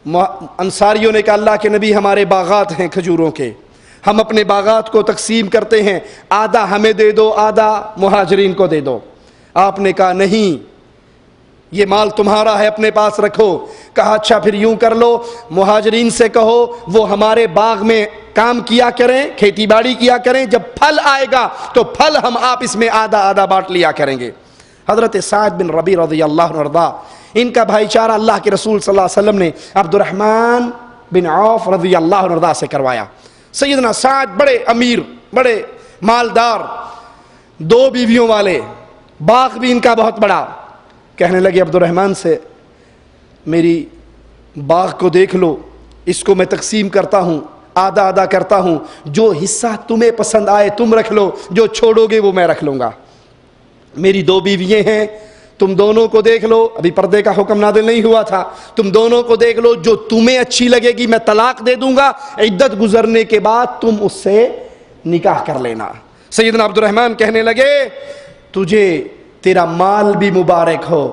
انصاریوں نے کہا اللہ کے نبی ہمارے باغات ہیں کھجوروں کے، ہم اپنے باغات کو تقسیم کرتے ہیں، آدھا ہمیں دے دو آدھا مہاجرین کو دے دو. آپ نے کہا نہیں، یہ مال تمہارا ہے، اپنے پاس رکھو. کہا اچھا پھر یوں کر لو، مہاجرین سے کہو وہ ہمارے باغ میں کام کیا کریں، کھیتی باڑی کیا کریں، جب پھل آئے گا تو پھل ہم آپس میں آدھا آدھا بانٹ لیا کریں گے. حضرت سعد بن ربیع رضی اللہ عنہ وارضاہ، ان کا بھائی چارہ اللہ کے رسول صلی اللہ علیہ وسلم نے عبد الرحمن بن عوف رضی اللہ عنہ وارضاہ سے کروایا. سیدنا سعد بڑے امیر، بڑے مالدار، 2 بیویوں والے، باغ بھی ان کا بہت بڑا. کہنے لگے عبد الرحمن سے میری باغ کو دیکھ لو، اس کو میں تقسیم کرتا ہوں، آدھا آدھا کرتا ہوں، جو حصہ تمہیں پسند آئے تم رکھ لو، جو چھوڑو گے وہ میں رکھ لوں گا. میری 2 بیوییں ہیں، تم دونوں کو دیکھ لو، ابھی پردے کا حکم نازل نہیں ہوا تھا، تم دونوں کو دیکھ لو، جو تمہیں اچھی لگے گی میں طلاق دے دوں گا، عدت گزرنے کے بعد تم اس سے نکاح کر لینا. سیدنا عبد الرحمن کہنے لگے تجھے تیرا مال بھی مبارک ہو،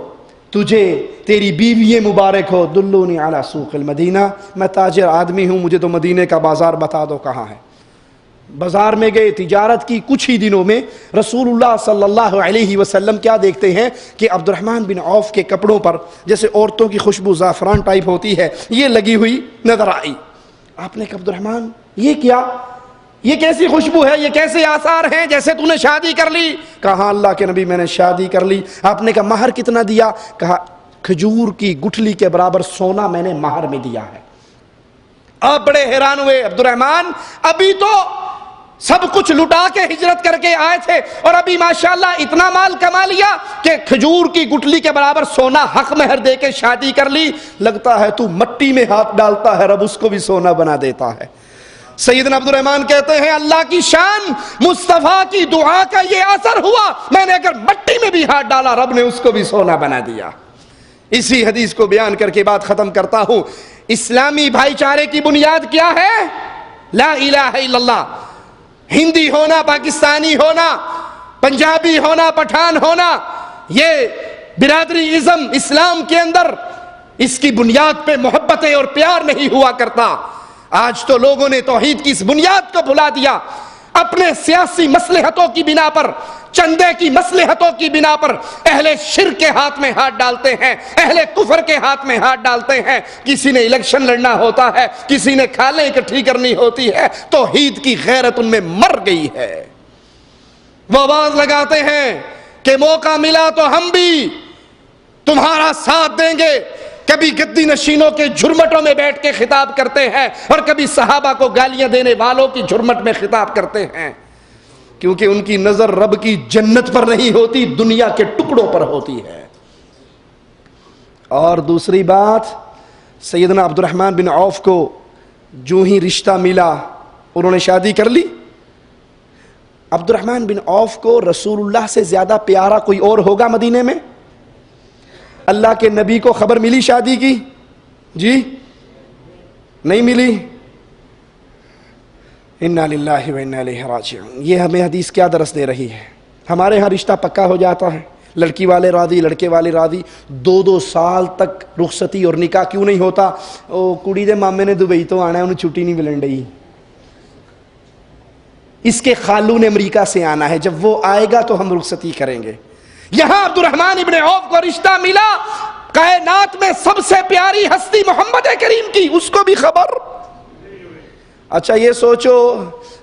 تجھے تیری بیوی مبارک ہو، دلونی علی سوق المدینہ، میں تاجر آدمی ہوں، مجھے تو مدینے کا بازار بتا دو کہاں ہے. بازار میں گئے، تجارت کی. کچھ ہی دنوں میں رسول اللہ صلی اللہ علیہ وسلم کیا دیکھتے ہیں کہ عبد الرحمن بن عوف کے کپڑوں پر جیسے عورتوں کی خوشبو زعفران ٹائپ ہوتی ہے یہ لگی ہوئی نظر آئی. آپ نے کہا عبد الرحمن یہ کیا، یہ کیسی خوشبو ہے، یہ کیسے آثار ہیں، جیسے تو نے شادی کر لی؟ کہا اللہ کے نبی میں نے شادی کر لی. آپ نے کہا مہر کتنا دیا؟ کہا کھجور کی گٹھلی کے برابر سونا میں نے مہر میں دیا ہے. آپ بڑے حیران ہوئے. عبد الرحمن ابھی تو سب کچھ لٹا کے ہجرت کر کے آئے تھے اور ابھی ماشاءاللہ اتنا مال کما لیا کہ کھجور کی گٹھلی کے برابر سونا حق مہر دے کے شادی کر لی. لگتا ہے تو مٹی میں ہاتھ ڈالتا ہے رب اس کو بھی سونا بنا دیتا ہے. سیدنا عبد الرحمن کہتے ہیں اللہ کی شان، مصطفیٰ کی دعا کا یہ اثر ہوا، میں نے اگر مٹی میں بھی ہاتھ ڈالا رب نے اس کو بھی سونا بنا دیا. اسی حدیث کو بیان کر کے بات ختم کرتا ہوں. اسلامی بھائی چارے کی بنیاد کیا ہے؟ لا الہ الا اللہ. ہندی ہونا، پاکستانی ہونا، پنجابی ہونا، پٹھان ہونا، یہ برادری ازم اسلام کے اندر اس کی بنیاد پہ محبتیں اور پیار نہیں ہوا کرتا. آج تو لوگوں نے توحید کی اس بنیاد کو بھلا دیا. اپنے سیاسی مصلحتوں کی بنا پر، چندے کی مصلحتوں کی بنا پر اہل شرک کے ہاتھ میں ہاتھ ڈالتے ہیں، اہل کفر کے ہاتھ میں ہاتھ ڈالتے ہیں. کسی نے الیکشن لڑنا ہوتا ہے، کسی نے کھالیں اکٹھی کرنی ہوتی ہے، توحید کی غیرت ان میں مر گئی ہے. وہ آواز لگاتے ہیں کہ موقع ملا تو ہم بھی تمہارا ساتھ دیں گے. کبھی گدی نشینوں کے جھرمٹوں میں بیٹھ کے خطاب کرتے ہیں اور کبھی صحابہ کو گالیاں دینے والوں کی جھرمٹ میں خطاب کرتے ہیں، کیونکہ ان کی نظر رب کی جنت پر نہیں ہوتی، دنیا کے ٹکڑوں پر ہوتی ہے. اور دوسری بات، سیدنا عبد الرحمن بن عوف کو جو ہی رشتہ ملا انہوں نے شادی کر لی. عبد الرحمن بن عوف کو رسول اللہ سے زیادہ پیارا کوئی اور ہوگا مدینے میں؟ اللہ کے نبی کو خبر ملی شادی کی؟ جی نہیں ملی. انا للہ و انا الیہ راجعون. یہ ہمیں حدیث کیا درس دے رہی ہے؟ ہمارے ہاں رشتہ پکا ہو جاتا ہے، لڑکی والے راضی، لڑکے والے راضی، 2 سال تک رخصتی اور نکاح کیوں نہیں ہوتا؟ او کڑی دے مامے نے دبئی تو آنا ہے، انہیں چھٹی نہیں ملن رہی، اس کے خالو نے امریکہ سے آنا ہے، جب وہ آئے گا تو ہم رخصتی کریں گے. یہاں عبد الرحمن ابن عوف کو رشتہ ملا کائنات میں سب سے پیاری ہستی محمد کریم کی، اس کو بھی خبر۔ اچھا یہ سوچو،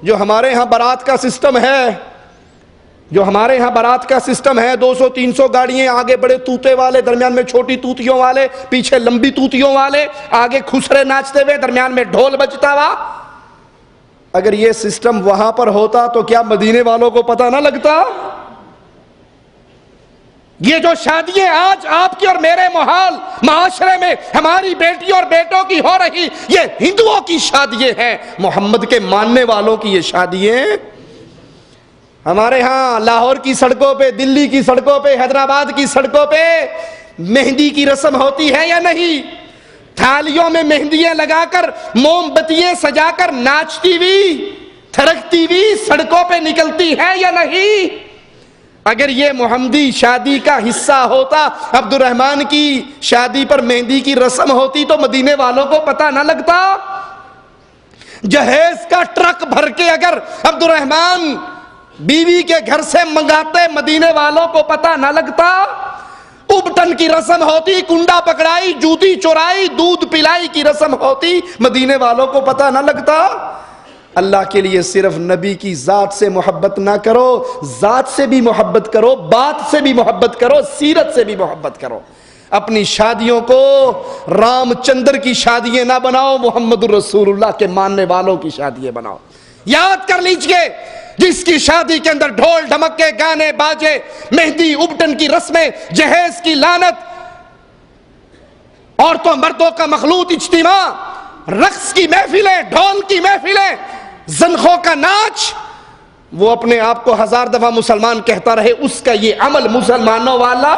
جو ہمارے ہاں بارات کا سسٹم ہے، جو ہمارے ہاں بارات کا سسٹم ہے، 200-300 گاڑیاں، آگے بڑے توتے والے، درمیان میں چھوٹی توتیوں والے، پیچھے لمبی توتیوں والے، آگے خسرے ناچتے ہوئے، درمیان میں ڈھول بجتا ہوا، اگر یہ سسٹم وہاں پر ہوتا تو کیا مدینے والوں کو پتہ نہ لگتا؟ یہ جو شادیاں آج آپ کی اور میرے محال معاشرے میں ہماری بیٹی اور بیٹوں کی ہو رہی، یہ ہندوؤں کی شادیاں ہیں، محمد کے ماننے والوں کی یہ شادیاں۔ ہمارے ہاں لاہور کی سڑکوں پہ، دلی کی سڑکوں پہ، حیدرآباد کی سڑکوں پہ مہندی کی رسم ہوتی ہے یا نہیں؟ تھالیوں میں مہندیاں لگا کر، موم بتیاں سجا کر ناچتی ہوئی، تھرکتی ہوئی سڑکوں پہ نکلتی ہے یا نہیں؟ اگر یہ محمدی شادی کا حصہ ہوتا، عبد الرحمن کی شادی پر مہندی کی رسم ہوتی، تو مدینے والوں کو پتہ نہ لگتا؟ جہیز کا ٹرک بھر کے اگر عبد الرحمن بیوی کے گھر سے منگاتے، مدینے والوں کو پتہ نہ لگتا؟ ابٹن کی رسم ہوتی، کنڈا پکڑائی، جوتی چورائی، دودھ پلائی کی رسم ہوتی، مدینے والوں کو پتہ نہ لگتا؟ اللہ کے لیے صرف نبی کی ذات سے محبت نہ کرو، ذات سے بھی محبت کرو، بات سے بھی محبت کرو، سیرت سے بھی محبت کرو۔ اپنی شادیوں کو رام چندر کی شادیاں نہ بناؤ، محمد الرسول اللہ کے ماننے والوں کی شادیاں بناؤ۔ یاد کر لیجئے، جس کی شادی کے اندر ڈھول ڈھمکے، گانے باجے، مہندی، ابٹن کی رسمیں، جہیز کی لعنت، عورتوں مردوں کا مخلوط اجتماع، رقص کی محفلیں، ڈھول کی محفلیں، زنخوں کا ناچ، وہ اپنے آپ کو 1000 دفعہ مسلمان کہتا رہے، اس کا یہ عمل مسلمانوں والا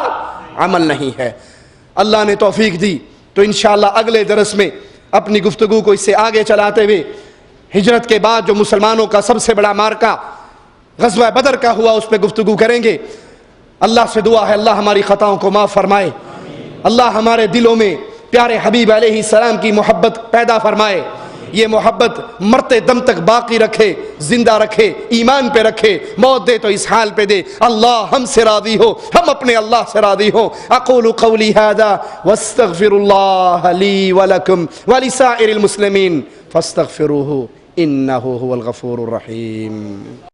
عمل نہیں ہے۔ اللہ نے توفیق دی تو انشاءاللہ اگلے درس میں اپنی گفتگو کو اس سے آگے چلاتے ہوئے ہجرت کے بعد جو مسلمانوں کا سب سے بڑا مارکہ غزوہ بدر کا ہوا، اس پہ گفتگو کریں گے۔ اللہ سے دعا ہے اللہ ہماری خطاؤں کو معاف فرمائے، اللہ ہمارے دلوں میں پیارے حبیب علیہ السلام کی محبت پیدا فرمائے، یہ محبت مرتے دم تک باقی رکھے، زندہ رکھے، ایمان پہ رکھے، موت دے تو اس حال پہ دے۔ اللہ ہم سے راضی ہو، ہم اپنے اللہ سے راضی ہو۔ اقول قولی ھذا واستغفر اللہ لی ولکم ولسائر المسلمین فاستغفروہ انہ هو الغفور الرحیم۔